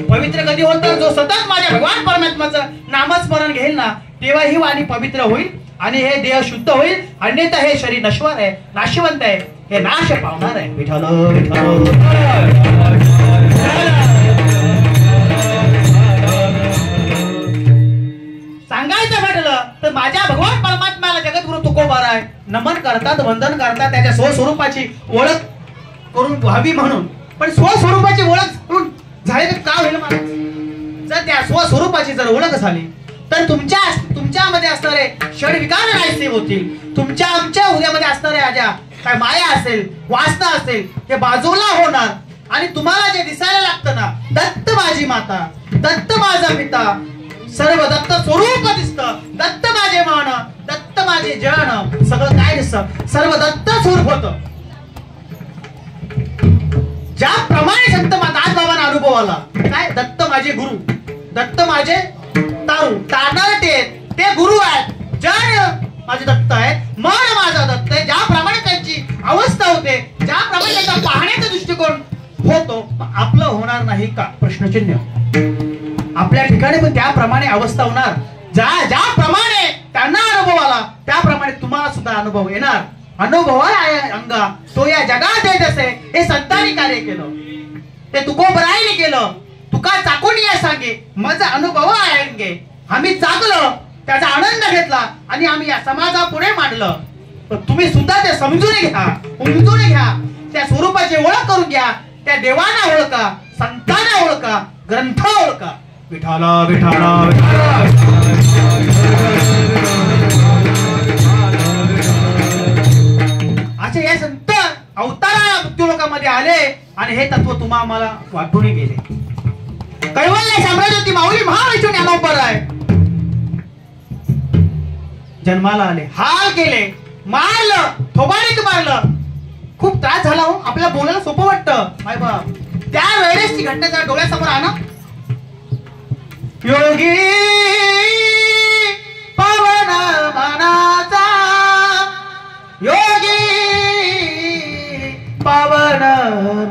पवित्र कधी होतं? जो सतत माझ्या भगवान परमात्म्याचं नामस्मरण घेईल ना तेव्हा ही वाणी पवित्र होईल आणि हे देह शुद्ध होईल. अन्यथा हे शरीर नश्वर आहे, नाशवंत आहे, हे नाश पावणार आहे. विठ्ठल विठ्ठल. सांगायचं म्हटलं तर माझ्या भगवान परमात्म्याला जगद्गुरु तुकोबार आहे. नमन करतात, वंदन करतात, त्याच्या स्वस्वरूपाची ओळख करून व्हावी म्हणून. पण स्वस्वरूपाची ओळख करून झाली तर का होईल महाराज? जर त्या स्वस्वरूपाची जर ओळख झाली तर तुमच्यामध्ये असणारे षड विकार नाहीसे होतील. तुमच्या आमच्या उद्यामध्ये असणारे आज्या काय माया असेल, वासना असेल, हे बाजूला होणार. आणि तुम्हाला जे दिसायला लागतं ना, दत्त माझी माता, दत्त माझा पिता, सर्व दत्त स्वरूप दिसतं. दत्त माझे मन, दत्त माझे जन, सगळं काय दिसतं? सर्व दत्त स्वरूप होतं. ज्याप्रमाणे संत दासबाबांना अनुभव आला, काय दत्त माझे गुरु, दत्त माझे तारू, तारणार ते गुरु आहेत. जन माझे दत्त आहेत, मन माझा दत्त आहे. ज्याप्रमाणे त्यांची अवस्था होते, ज्याप्रमाणे त्यांचा पाहण्याचा दृष्टिकोन होतो, आपलं होणार नाही का? प्रश्नचिन्ह. आपल्या ठिकाणी पण त्याप्रमाणे अवस्था होणार. ज्याप्रमाणे त्यांना अनुभव आला त्याप्रमाणे तुम्हाला सुद्धा अनुभव येणार. अनुभव आहे अंगा तो या जगात येत असे. हे संतांनी कार्य केलं, ते तुकोबराईने केलं. तुका चाकून या सांगे माझा अनुभव आहे. आम्ही चाकलो, त्याचा आनंद घेतला आणि आम्ही या समाजापुढे मांडलं. तुम्ही सुद्धा ते समजून घ्या, उमजून घ्या, त्या स्वरूपाची ओळख करून घ्या. त्या देवांना ओळखा, संतांना ओळखा, ग्रंथ ओळखा. विठाला विठाला असे हे संत अवतारा मृत्यूलोकामध्ये आले आणि हे तत्व तुम्हाला वाटून गेले. कैवल्य साम्राज्याची माऊली महावैष्णव ज्ञानोबर आहे. जन्माला आले, हाल केले, मारलं, थोबाडीक मारलं, खूप त्रास झाला. हो, आपल्याला बोलायला सोपं वाटतं माय बाप. त्यावेळेस ती घटना जरा डोळ्यासमोर आणा. योगी पवन मनाचा, योगी पवन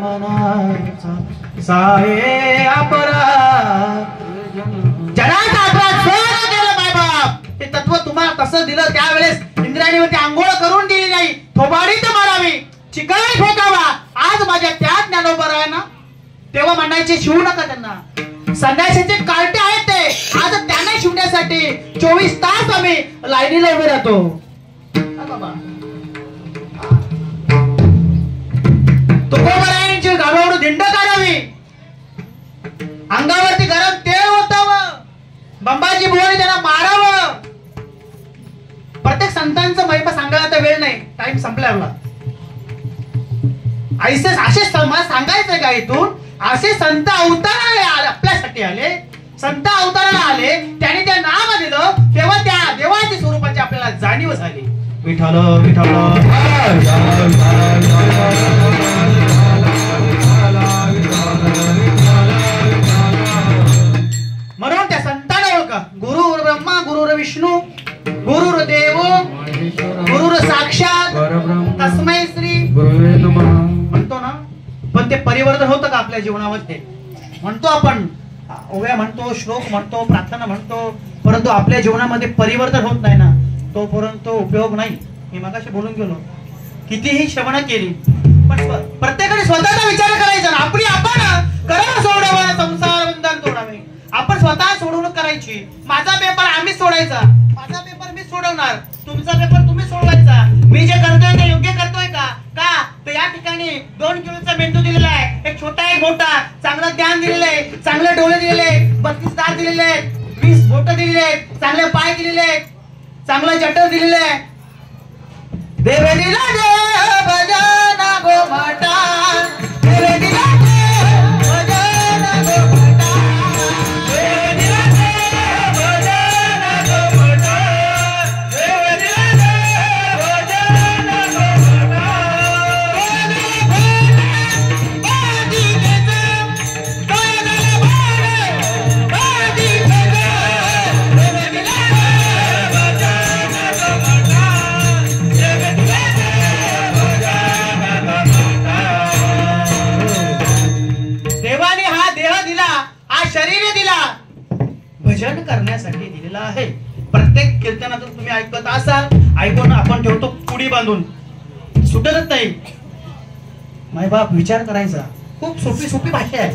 मनाचा, साहे अपराध, जगाचा अपराध सहन केलं माय बाप. ते तत्व तुम्हाला तसं दिलं त्यावेळेस इंद्रायणीवरती आंघोळ करून दिली नाही. थोबाडीत मारावी, चिकाई फेकावा. आज माझ्या त्या ज्ञानोबा आहे ना, तेव्हा म्हणायचे शिवू नका त्यांना. संन्यासीचे कार्टे आहेत ते, आज त्यांना शिवण्यासाठी 24 तास आम्ही लाईनीला उभे राहतो. बाबा तुकोबरायांची गावावरून दिंड काढावी, अंगावरती गरम तेल ओतावं, बंबाजी बुवाने त्यांना मारावं. प्रत्येक संतांचं महिमा सांगायला तर वेळ नाही, टाइम संपला. असे सांगायचंय का इथून? असे संत अवताराला आले, आपल्यासाठी आले, संत अवताराला आले, त्याने ते नाव दिलं, तेव्हा त्या देवाच्या स्वरूपाची आपल्याला जाणीव झाली. विठ्ठल विठ्ठल म्हणून त्या संतांना ओळखा. गुरुर ब्रह्मा गुरुर विष्णू गुरुर देव गुरुर साक्षात तस्मै श्री म्हणतो ना. पण ते परिवर्तन होतं का आपल्या जीवनामध्ये? म्हणतो आपण, ओव्या म्हणतो, श्लोक म्हणतो, प्रार्थना म्हणतो, परंतु आपल्या जीवनामध्ये परिवर्तन होत नाही ना, तोपर्यंत उपयोग नाही. मी मगाशी बोलून गेलो, कितीही श्रवण केली पण प्रत्येकाने स्वतःचा विचार करायचा ना. आपण करा सोडावा, संसार बंधन तोडावे. आपण स्वतः सोडवणूक करायची. माझा पेपर आम्ही सोडायचा, माझा पेपर मी सोडवणार, तुमचा पेपर तुम्ही सोडवायचा. मी जे करतोय ते योग्य करतोय का? तर या ठिकाणी 2 किलोचा मेंदू दिलेला आहे, एक छोटा एक मोठा, चांगलं ज्ञान दिलेलं आहे, चांगले डोळे दिलेले आहेत, 32 दात दिलेले आहेत, 20 बोट दिलेले आहेत, चांगले पाय दिलेले आहेत, चांगलं जटर दिलेलं आहे. देव दिला देव भजन गोमाता, देव दिला देव भजन गोमाता, देव दिला देव भजन गोमाता, देव दिला देव भजन गोमाता. देवाने हा देह दिला, हा शरीर दिला, भजन करण्यासाठी दिलेला आहे. प्रत्येक कीर्तनातून तुम्ही ऐकत असाल, ऐकून आपण ठेवतो पुडी बांधून, सुटतच नाही. माय बाप विचार करायचा. खूप सोपी भाषा आहे,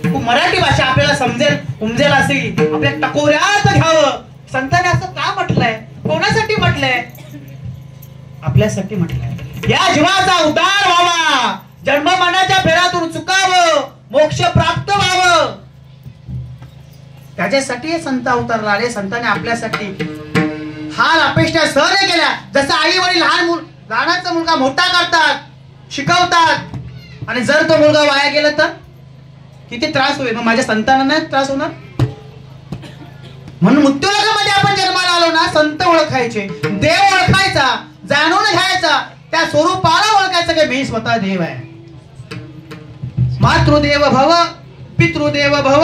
खूप मराठी भाषा, आपल्याला समजेल उमजेल अशी आपल्या टकोऱ्यात घ्यावं. संतांनी असं का म्हटलंय? कोणासाठी म्हटलंय? आपल्यासाठी म्हटलंय. या जीवाचा उद्धार व्हावा, जन्म मरणाच्या फेऱ्यातून चुकावं, मोक्ष प्राप्त व्हावं, त्याच्यासाठी संत अवतारला आले. संतांनी आपल्यासाठी हाल अपेक्षा सहन केल्या. जसं आई वडील लहानाचा मुलगा मोठा करतात, शिकवतात, आणि जर तो मुलगा वाया गेला तर किती त्रास होईल. मग माझ्या संतांना नाही त्रास होणार? म्हणून मृत्यूलोकामध्ये आपण जन्माला आलो ना, संत ओळखायचे, देव ओळखायचा, जाणून घ्यायचा, त्या स्वरूपाला ओळखायचं की मी स्वतः देव आहे. मातृदेव भव, पितृदेव भव,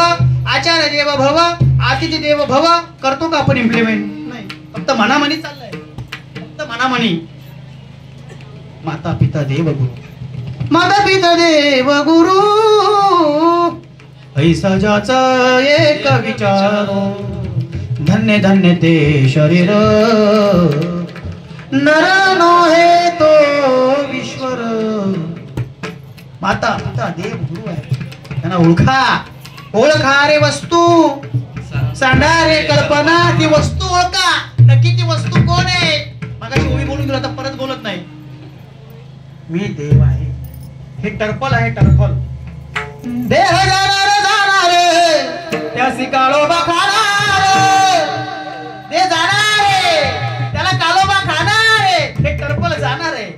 आचार्य देव भव, अतिथी देव भव. करतो का आपण इम्प्लिमेंट? नाही, फक्त मनामनी चाललंय, फक्त मनामनी. माता पिता देव गुरु, माता पिता देव गुरु, ऐसा ज्याचा एक विचार, धन्य धन्य ते शरीर, नर नोहे तो ईश्वर. माता पिता देव गुरु आहे, त्यांना ओळखा रे वस्तू, सांडा रे कल्पना. ती वस्तू ओळखा, नक्की ती वस्तू कोण आहे? मगाशी ओवी बोलून गेलो, आता परत बोलत नाही. मी देव आहे, हे टर्पल आहे, टर्पल. देह जाणार त्यासी काळोबा खाणार, ते जाणार आहे, त्याला काळोबा खाणार आहे, हे टर्पल जाणार आहे.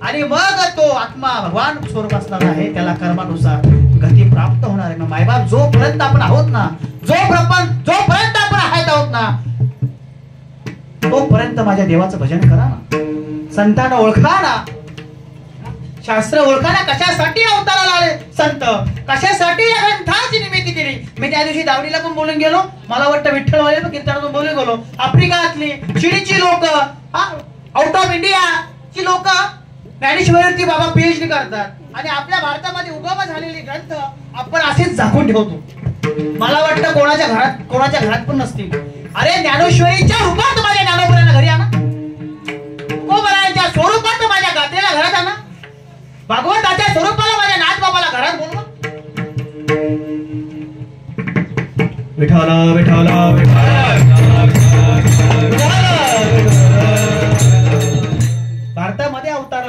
आणि मग तो आत्मा भगवान स्वरूप असणार आहे, त्याला कर्मानुसार गती प्राप्त होणार आहे. मायबाप जोपर्यंत आपण आहोत ना, जोपर्यंत आपण आहोत ना, तोपर्यंत माझ्या देवाचं भजन करा ना, संतांना ओळखा ना, शास्त्र ओळखा ना. कशासाठी अवताराला आले संत, कशासाठी या ग्रंथाची निर्मिती केली. मी त्या दिवशी दावणीला पण बोलून गेलो, मला वाटतं विठ्ठलवाले पण कीर्तनातून बोलून गेलो. आफ्रिकातली चिलीची लोक, आउट ऑफ इंडिया ची लोक ज्ञानेश्वरीवरती बाबा पीएचडी करतात, आणि आपल्या भारतामध्ये उगम झालेले ग्रंथ आपण असेच झाकून ठेवतो. मला वाटतं कोणाच्या घरात पण नसतील. अरे ज्ञानेश्वरीच्या रूपात माझ्या ज्ञानोबरांना घरी आणा, तुकोबरायांच्या स्वरूपात माझ्या गाथेला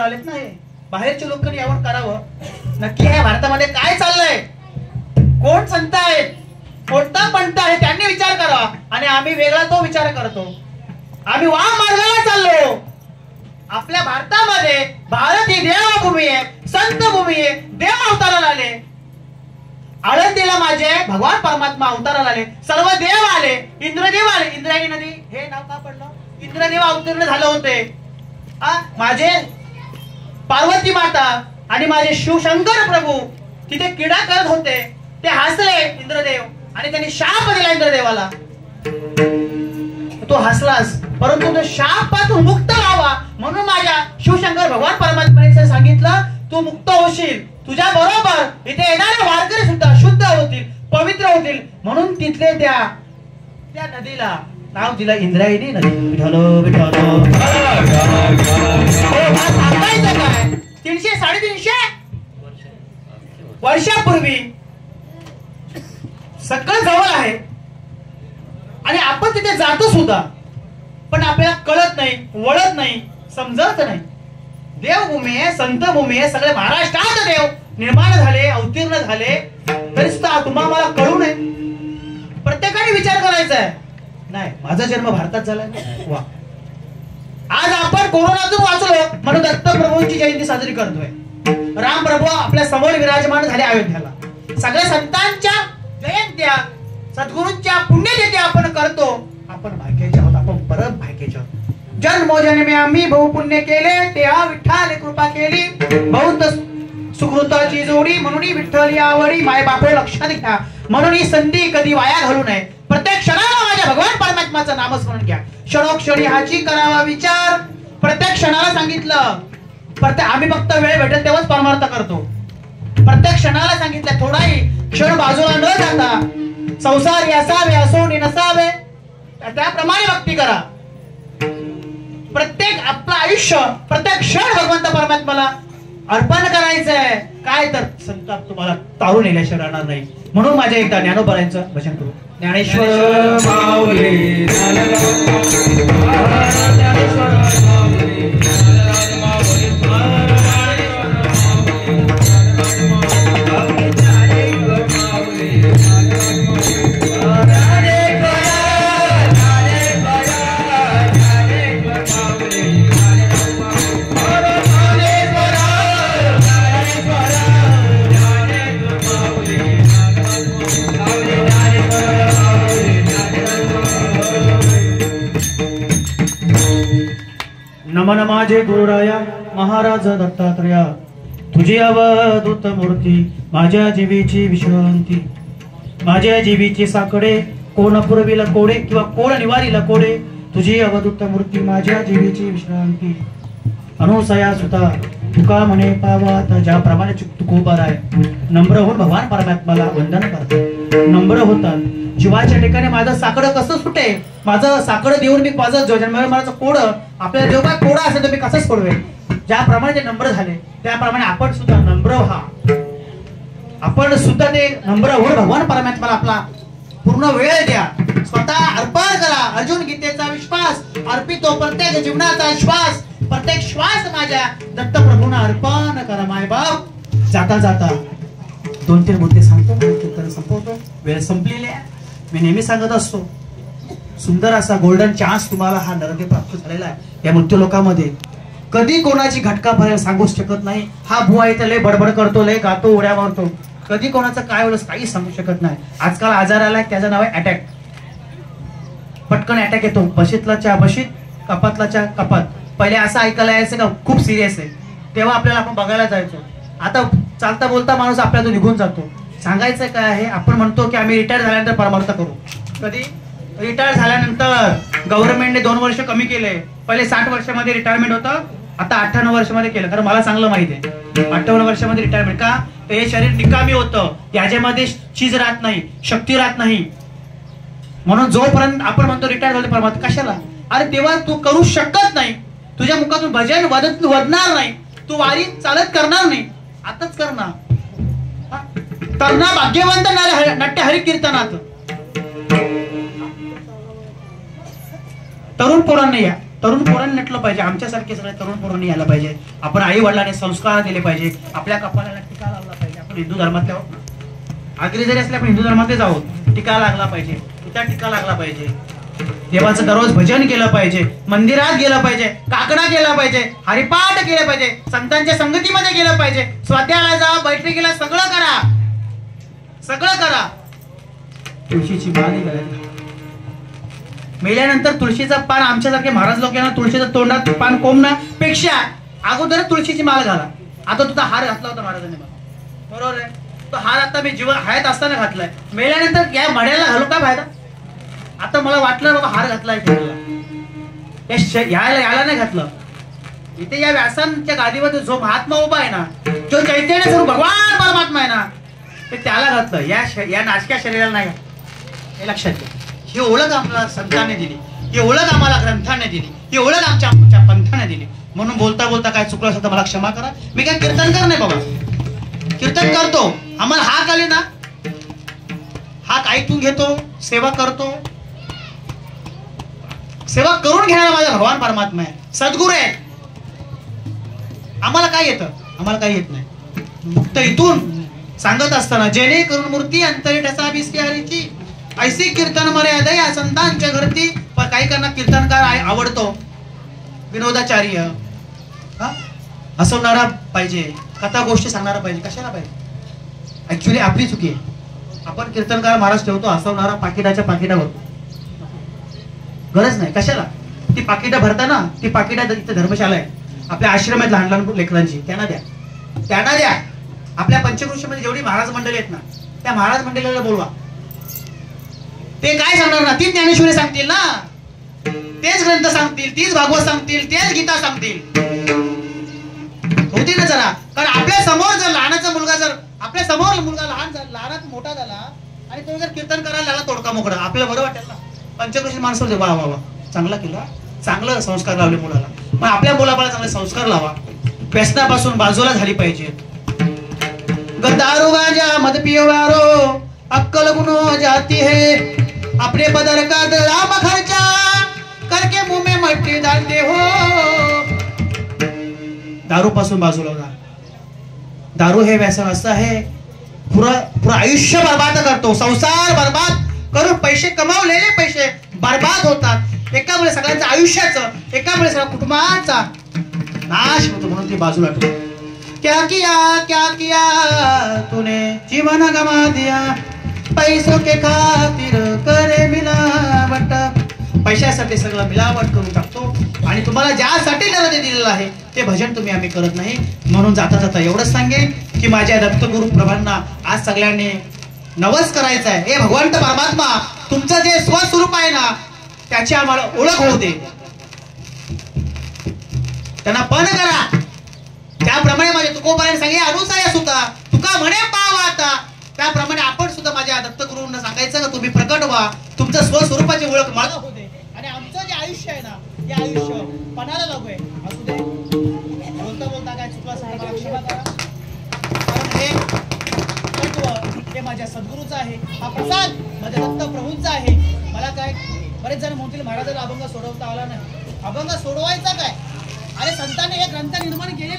अवताराला आलेत ना हे बाहेरच्या लोकांनी यावर करावं. नक्की ह्या भारतामध्ये काय चाललंय, कोण संत आहेत, कोणता पंत आहे, त्यांनी विचार करावा. आणि आम्ही वेगळा तो विचार करतो. आम्ही वाम मार्गाला चाललो. आपल्या भारतामध्ये भारत ही देवभूमी आहे, संत भूमी आहे. देव अवताराला आले. आळंदीला माझे भगवान परमात्मा अवताराला आले. सर्व देव आले, इंद्रदेव आले. इंद्रायणी नदी हे नाव का पडलं, इंद्रदेव अवतीर्ण झाले होते. माझे पार्वती माता आणि माझे शिवशंकर प्रभू तिथे क्रीडा करत होते. ते हसले इंद्रदेव आणि त्यांनी शाप दिला इंद्रदेवाला. तो हसलास, परंतु तो शापातून मुक्त व्हावा म्हणून माझ्या शिवशंकर भगवान परमात्म्याने सांगितलं तू मुक्त होशील. तुझ्या बरोबर इथे येणारे वारकरी सुद्धा शुद्ध होतील, पवित्र होतील. म्हणून तिथले त्या नदीला नाव दिलं इंद्रायणी नदी. विठ्ठल विठ्ठल. सांगायचं काय, 300-350 वर्षापूर्वी सगळं जवळ आहे आणि आपण तिथे जातो सुद्धा, पण आपल्याला कळत नाही, वळत नाही, समजत नाही. देवभूमी आहे, संत भूमी आहे. सगळे महाराष्ट्रात देव निर्माण झाले, अवतीर्ण झाले, तरी सुद्धा तुम्हाला मला कळू नये. प्रत्येकाने विचार करायचा आहे, नाही माझा जन्म भारतात झाला. वा, आज आपण कोरोनातून वाचलो म्हणून दत्त प्रभूंची जयंती साजरी करतोय. राम प्रभू आपल्या समोर विराजमान झाले अयोध्याला. सगळ्या संतांच्या जयंत्या, सद्गुरूंच्या पुण्यतिथी आपण करतो. आपण भाग्याचे आहोत, आपण परम भाग्याचे आहोत. जन्मोजन्मी आम्ही बहु पुण्य केले, तेव्हा विठ्ठल कृपा केली. बहुत सुकृताची जोडी म्हणून विठ्ठल आवडी. माय बापे लक्षात घ्या, म्हणून ही संधी कधी वाया घालू नये. प्रत्येक क्षणाला माझ्या भगवान परमात्म्याचं नामस्मरण घ्या. क्षणोक्षणी हाची करावा विचार. प्रत्येक क्षणाला सांगितलं, आम्ही फक्त वेळ भेटेल तेव्हाच परमार्थ करतो. प्रत्येक क्षणाला सांगितलं, थोडाही क्षण बाजूला न जाता संसार असावे असो नसावे त्याप्रमाणे भक्ती करा. प्रत्येक आपलं आयुष्य, प्रत्येक क्षण भगवंत परमात्म्याला अर्पण करायचंय. काय तर संताप तुम्हाला तारून नेल्याशिवाय राहणार नाही. म्हणून माझ्या एकदा ज्ञानोबारांचं भजन करू. ज्ञानेश्वर माऊली, नमन माझे गुरुराया महाराज दत्तात्रया. तुझी अवधूत मूर्ती माझ्या जीवीची विश्रांती. माझ्या जीवीची साकडे कोण पुरविला कोडे किंवा कोण निवारीला कोडे. तुझी अवधूत मूर्ती माझ्या जीवीची विश्रांती. अनुसया सुता तुका म्हणे पावात, ज्याप्रमाणे तुकोबार आहे. नम्र होऊन भगवान परमात्म्याला वंदन करतात. नम्र होतात. जीवाच्या ठिकाणी माझं साकडं कसं सुटे, माझं साकडं देऊन मी माझं जन्माचं कोड, आपल्याला जेव्हा काय कोडा असेल तर मी कसं सोडवेल. ज्याप्रमाणे ते नम्र झाले त्याप्रमाणे आपण सुद्धा नम्र व्हा. आपण सुद्धा ते नम्र होऊन भगवान परमात्म्याला आपला पूर्ण वेळ द्या. स्वतः अर्पण करा. अर्जुन गीतेचा विश्वास अर्पितो प्रत्येक जीवनाचा श्वास. प्रत्येक श्वास माझ्या दत्त प्रभूंना अर्पण करा. माय बाप, जाता जाता 2-3 मुद्दे सांगतो, कीर्तन संपवतो. वेळ संपलेली आहे. मी नेहमी सांगत असतो, सुंदर असा गोल्डन चान्स तुम्हाला हा नरके प्राप्त झालेला आहे या मृत्यू लोकामध्ये. कधी कोणाची घटका फरक सांगूच शकत नाही. हा बुवा इथे लय बडबड करतो, लय गातो, उड्या मारतो. कधी कोणाचं काय होईल काही सांगू शकत नाही. आजकाल आजार आलाय, त्याचं नाव आहे अटॅक. पटकन अटॅक येतो. बशीतलाच्या बशीत, कपातलाच्या कपात. पहिले असं ऐकायला यायचं का खूप सिरियस आहे, तेव्हा आपल्याला आपण बघायला जायचो. आता चालता बोलता माणूस आपल्याला निघून जातो. सांगायचं काय आहे, आपण म्हणतो की आम्ही रिटायर झाल्यानंतर परमार्थ करू. कधी रिटायर झाल्यानंतर गव्हर्नमेंटने 2 वर्ष कमी केले. पहिले 60 वर्षामध्ये रिटायरमेंट होतं, आता 58 वर्षामध्ये केलं. कारण मला चांगलं माहिती आहे 58 वर्षामध्ये रिटायरमेंट का, हे शरीर निकामी होतं, याच्यामध्ये चीज राहत नाही, शक्ती राहत नाही. म्हणून जोपर्यंत आपण म्हणतो रिटायर झाले परमार्थ कशाला, अरे तेव्हा तू करू शकत नाही. तुझ्या मुखातून भजन वदणार नाही, तू वारी चालत करणार नाही. आताच करणार करणार भाग्यवंत नाट्य हरी कीर्तनात. तरुण पोरांनी या तरुण पोरांनी नटलं पाहिजे. आमच्यासारखे सगळे तरुण पोरांनी यायला पाहिजे. आपण आई वडिलांनी संस्कार दिले पाहिजे. आपल्या कपाळाला टीका लागला पाहिजे. आपण हिंदू धर्मातले आहोत, आगरी जरी असले आपण हिंदू धर्मातलेच आहोत. टीका लागला पाहिजे, त्या टीका लागला पाहिजे. देवाचं दररोज भजन केलं पाहिजे, मंदिरात गेलं पाहिजे, काकडा केला पाहिजे, हरिपाठ केले पाहिजे, संतांच्या संगतीमध्ये गेलं पाहिजे, स्वाध्यायाला जा, बैठकीला, सगळं करा, सगळं करा. तुळशीची माळ घालायची. मेल्यानंतर तुळशीचं पान, आमच्यासारखे महाराज लोक यांना तुळशीचं तोंडात पान कोंबण्यापेक्षा अगोदर तुळशीची माळ घाला. आता तुझा हार घातला होता महाराजांनी, बरोबर आहे. तो हार आता मी जीवन हयात असताना घातलाय. मेल्यानंतर या मड्याला घालू का फायदा? आता मला वाटलं बाबा हार घातलाय याला नाही घातलं. इथे या व्यासांच्या गादीवर जो महात्मा उभा आहे ना, जो चैतन्य स्वरूप भगवान परमात्मा आहे ना, ते त्याला घातलं. या नाशक्या शरीराला नाही. हे लक्षात घ्या. ही ओळख आम्हाला संतांनी दिली, ही ओळख आम्हाला ग्रंथाने दिली, ही ओळख आमच्या पंथाने दिली. म्हणून बोलता बोलता काय चुकलं असं तर मला क्षमा करा. मी काय कीर्तनकार नाही बाबा, कीर्तन करतो. आम्हाला हाक आले ना, हाक ऐकून घेतो, सेवा करतो. सेवा करून घेणारा माझा भगवान परमात्मा आहे, सद्गुरू आहे. आम्हाला काय येतं? आम्हाला काही येत नाही. फक्त इथून सांगत असताना जेणेकरून मूर्ती अंतरी ठसा बिस्की हरीची ऐसी कीर्तन मर्यादा या संतांच्या घरती. पण काही काहींना कीर्तनकार आवडतो, विनोदाचार्य हसवणारा पाहिजे, कथा गोष्टी सांगणारा पाहिजे. कशाला पाहिजे? ऍक्च्युली आपली चुकी आहे. आपण कीर्तनकार महाराज ठेवतो हसवणारा पाकिटाच्या पाकिटावर. गरज नाही. कशाला? ती पाकिटं भरताना, ती पाकिटा इथे धर्मशाला आहे आपल्या आश्रमात लहान लहान लेकरांची, त्यांना द्या, त्यांना द्या. आपल्या पंचकृषीमध्ये जेवढी महाराज मंडळी आहेत ना, त्या महाराज मंडळीला बोलवा. ते काय सांगणार ना? तीच ज्ञानेश्वरी सांगतील ना, तेच ग्रंथ सांगतील, तीच भागवत सांगतील, तेच गीता सांगतील. होती ना जरा. कारण आपल्या समोर जर लहानाचा मुलगा, जर आपल्या समोर मुलगा लहानात मोठा झाला आणि तो जर कीर्तन करायला लागला तोडका मोकळा, आपल्याला बरं वाटेल ना. पंचकृषी माणसं वा वा वा, चांगला केला, चांगलं संस्कार लावले मुलाला. पण आपल्या मुलाबाला चांगले संस्कार लावा. व्यसनापासून बाजूला झाली पाहिजे. दारू गांजा मद पियोवारो अक्कल गुनो जाती है, अपने बदर का राम खर्चा करके मुंह में मट्टी डालते हो. दारू पासून बाजूला होता. दारू हे व्यसन असं आहे, पुरा आयुष्य बर्बाद करतो. संसार बर्बाद करून पैसे कमावलेले पैसे बर्बाद होतात. एकामुळे सगळ्यांचं आयुष्याचं, एकामुळे सगळ्या कुटुंबाचा नाश होतो. म्हणून ती बाजूला ठेव. क्या किया तूने जीवन गमा दिया, पैसों के खातिर करे मिलावट. पैशासाठी सगळं मिलावट करून टाकतो. आणि तुम्हाला ज्यासाठी नैवेद्य दिलेलं आहे ते भजन तुम्ही आम्ही करत नाही. म्हणून जाता जाता एवढंच सांगेन की माझ्या दत्तगुरु प्रभांना आज सगळ्यांनी नवस करायचा आहे. हे भगवंत परमात्मा तुमचं जे स्वस्वरूप आहे ना, त्याची आम्हाला ओळख होऊ दे. त्यांना पण करा. त्याप्रमाणे माझ्या तुकोबाने सांगे अनुसाया सुद्धा तुका म्हणे पाव आता. त्याप्रमाणे आपण सुद्धा माझ्या दत्तगुरूंना सांगायचं का तुम्ही प्रकट व्हा, तुमचं स्वस्वरूपाची ओळख मला होऊ दे. आणि आमचं जे आयुष्य आहे ना, ते आयुष्य पणाला लागू आहे. असू दे. बोलता बोलता काय चुकला सांगा क्षमा करा. कारण हे माझ्या सद्गुरूचा आहे, हा प्रसाद माझ्या दत्त प्रभूंचा आहे. मला काय बरेच जण म्हणतील महाराजाला अभंग सोडवता आला नाही. अभंग सोडवायचा काय? अरे संतांनी हे ग्रंथ निर्माण केले.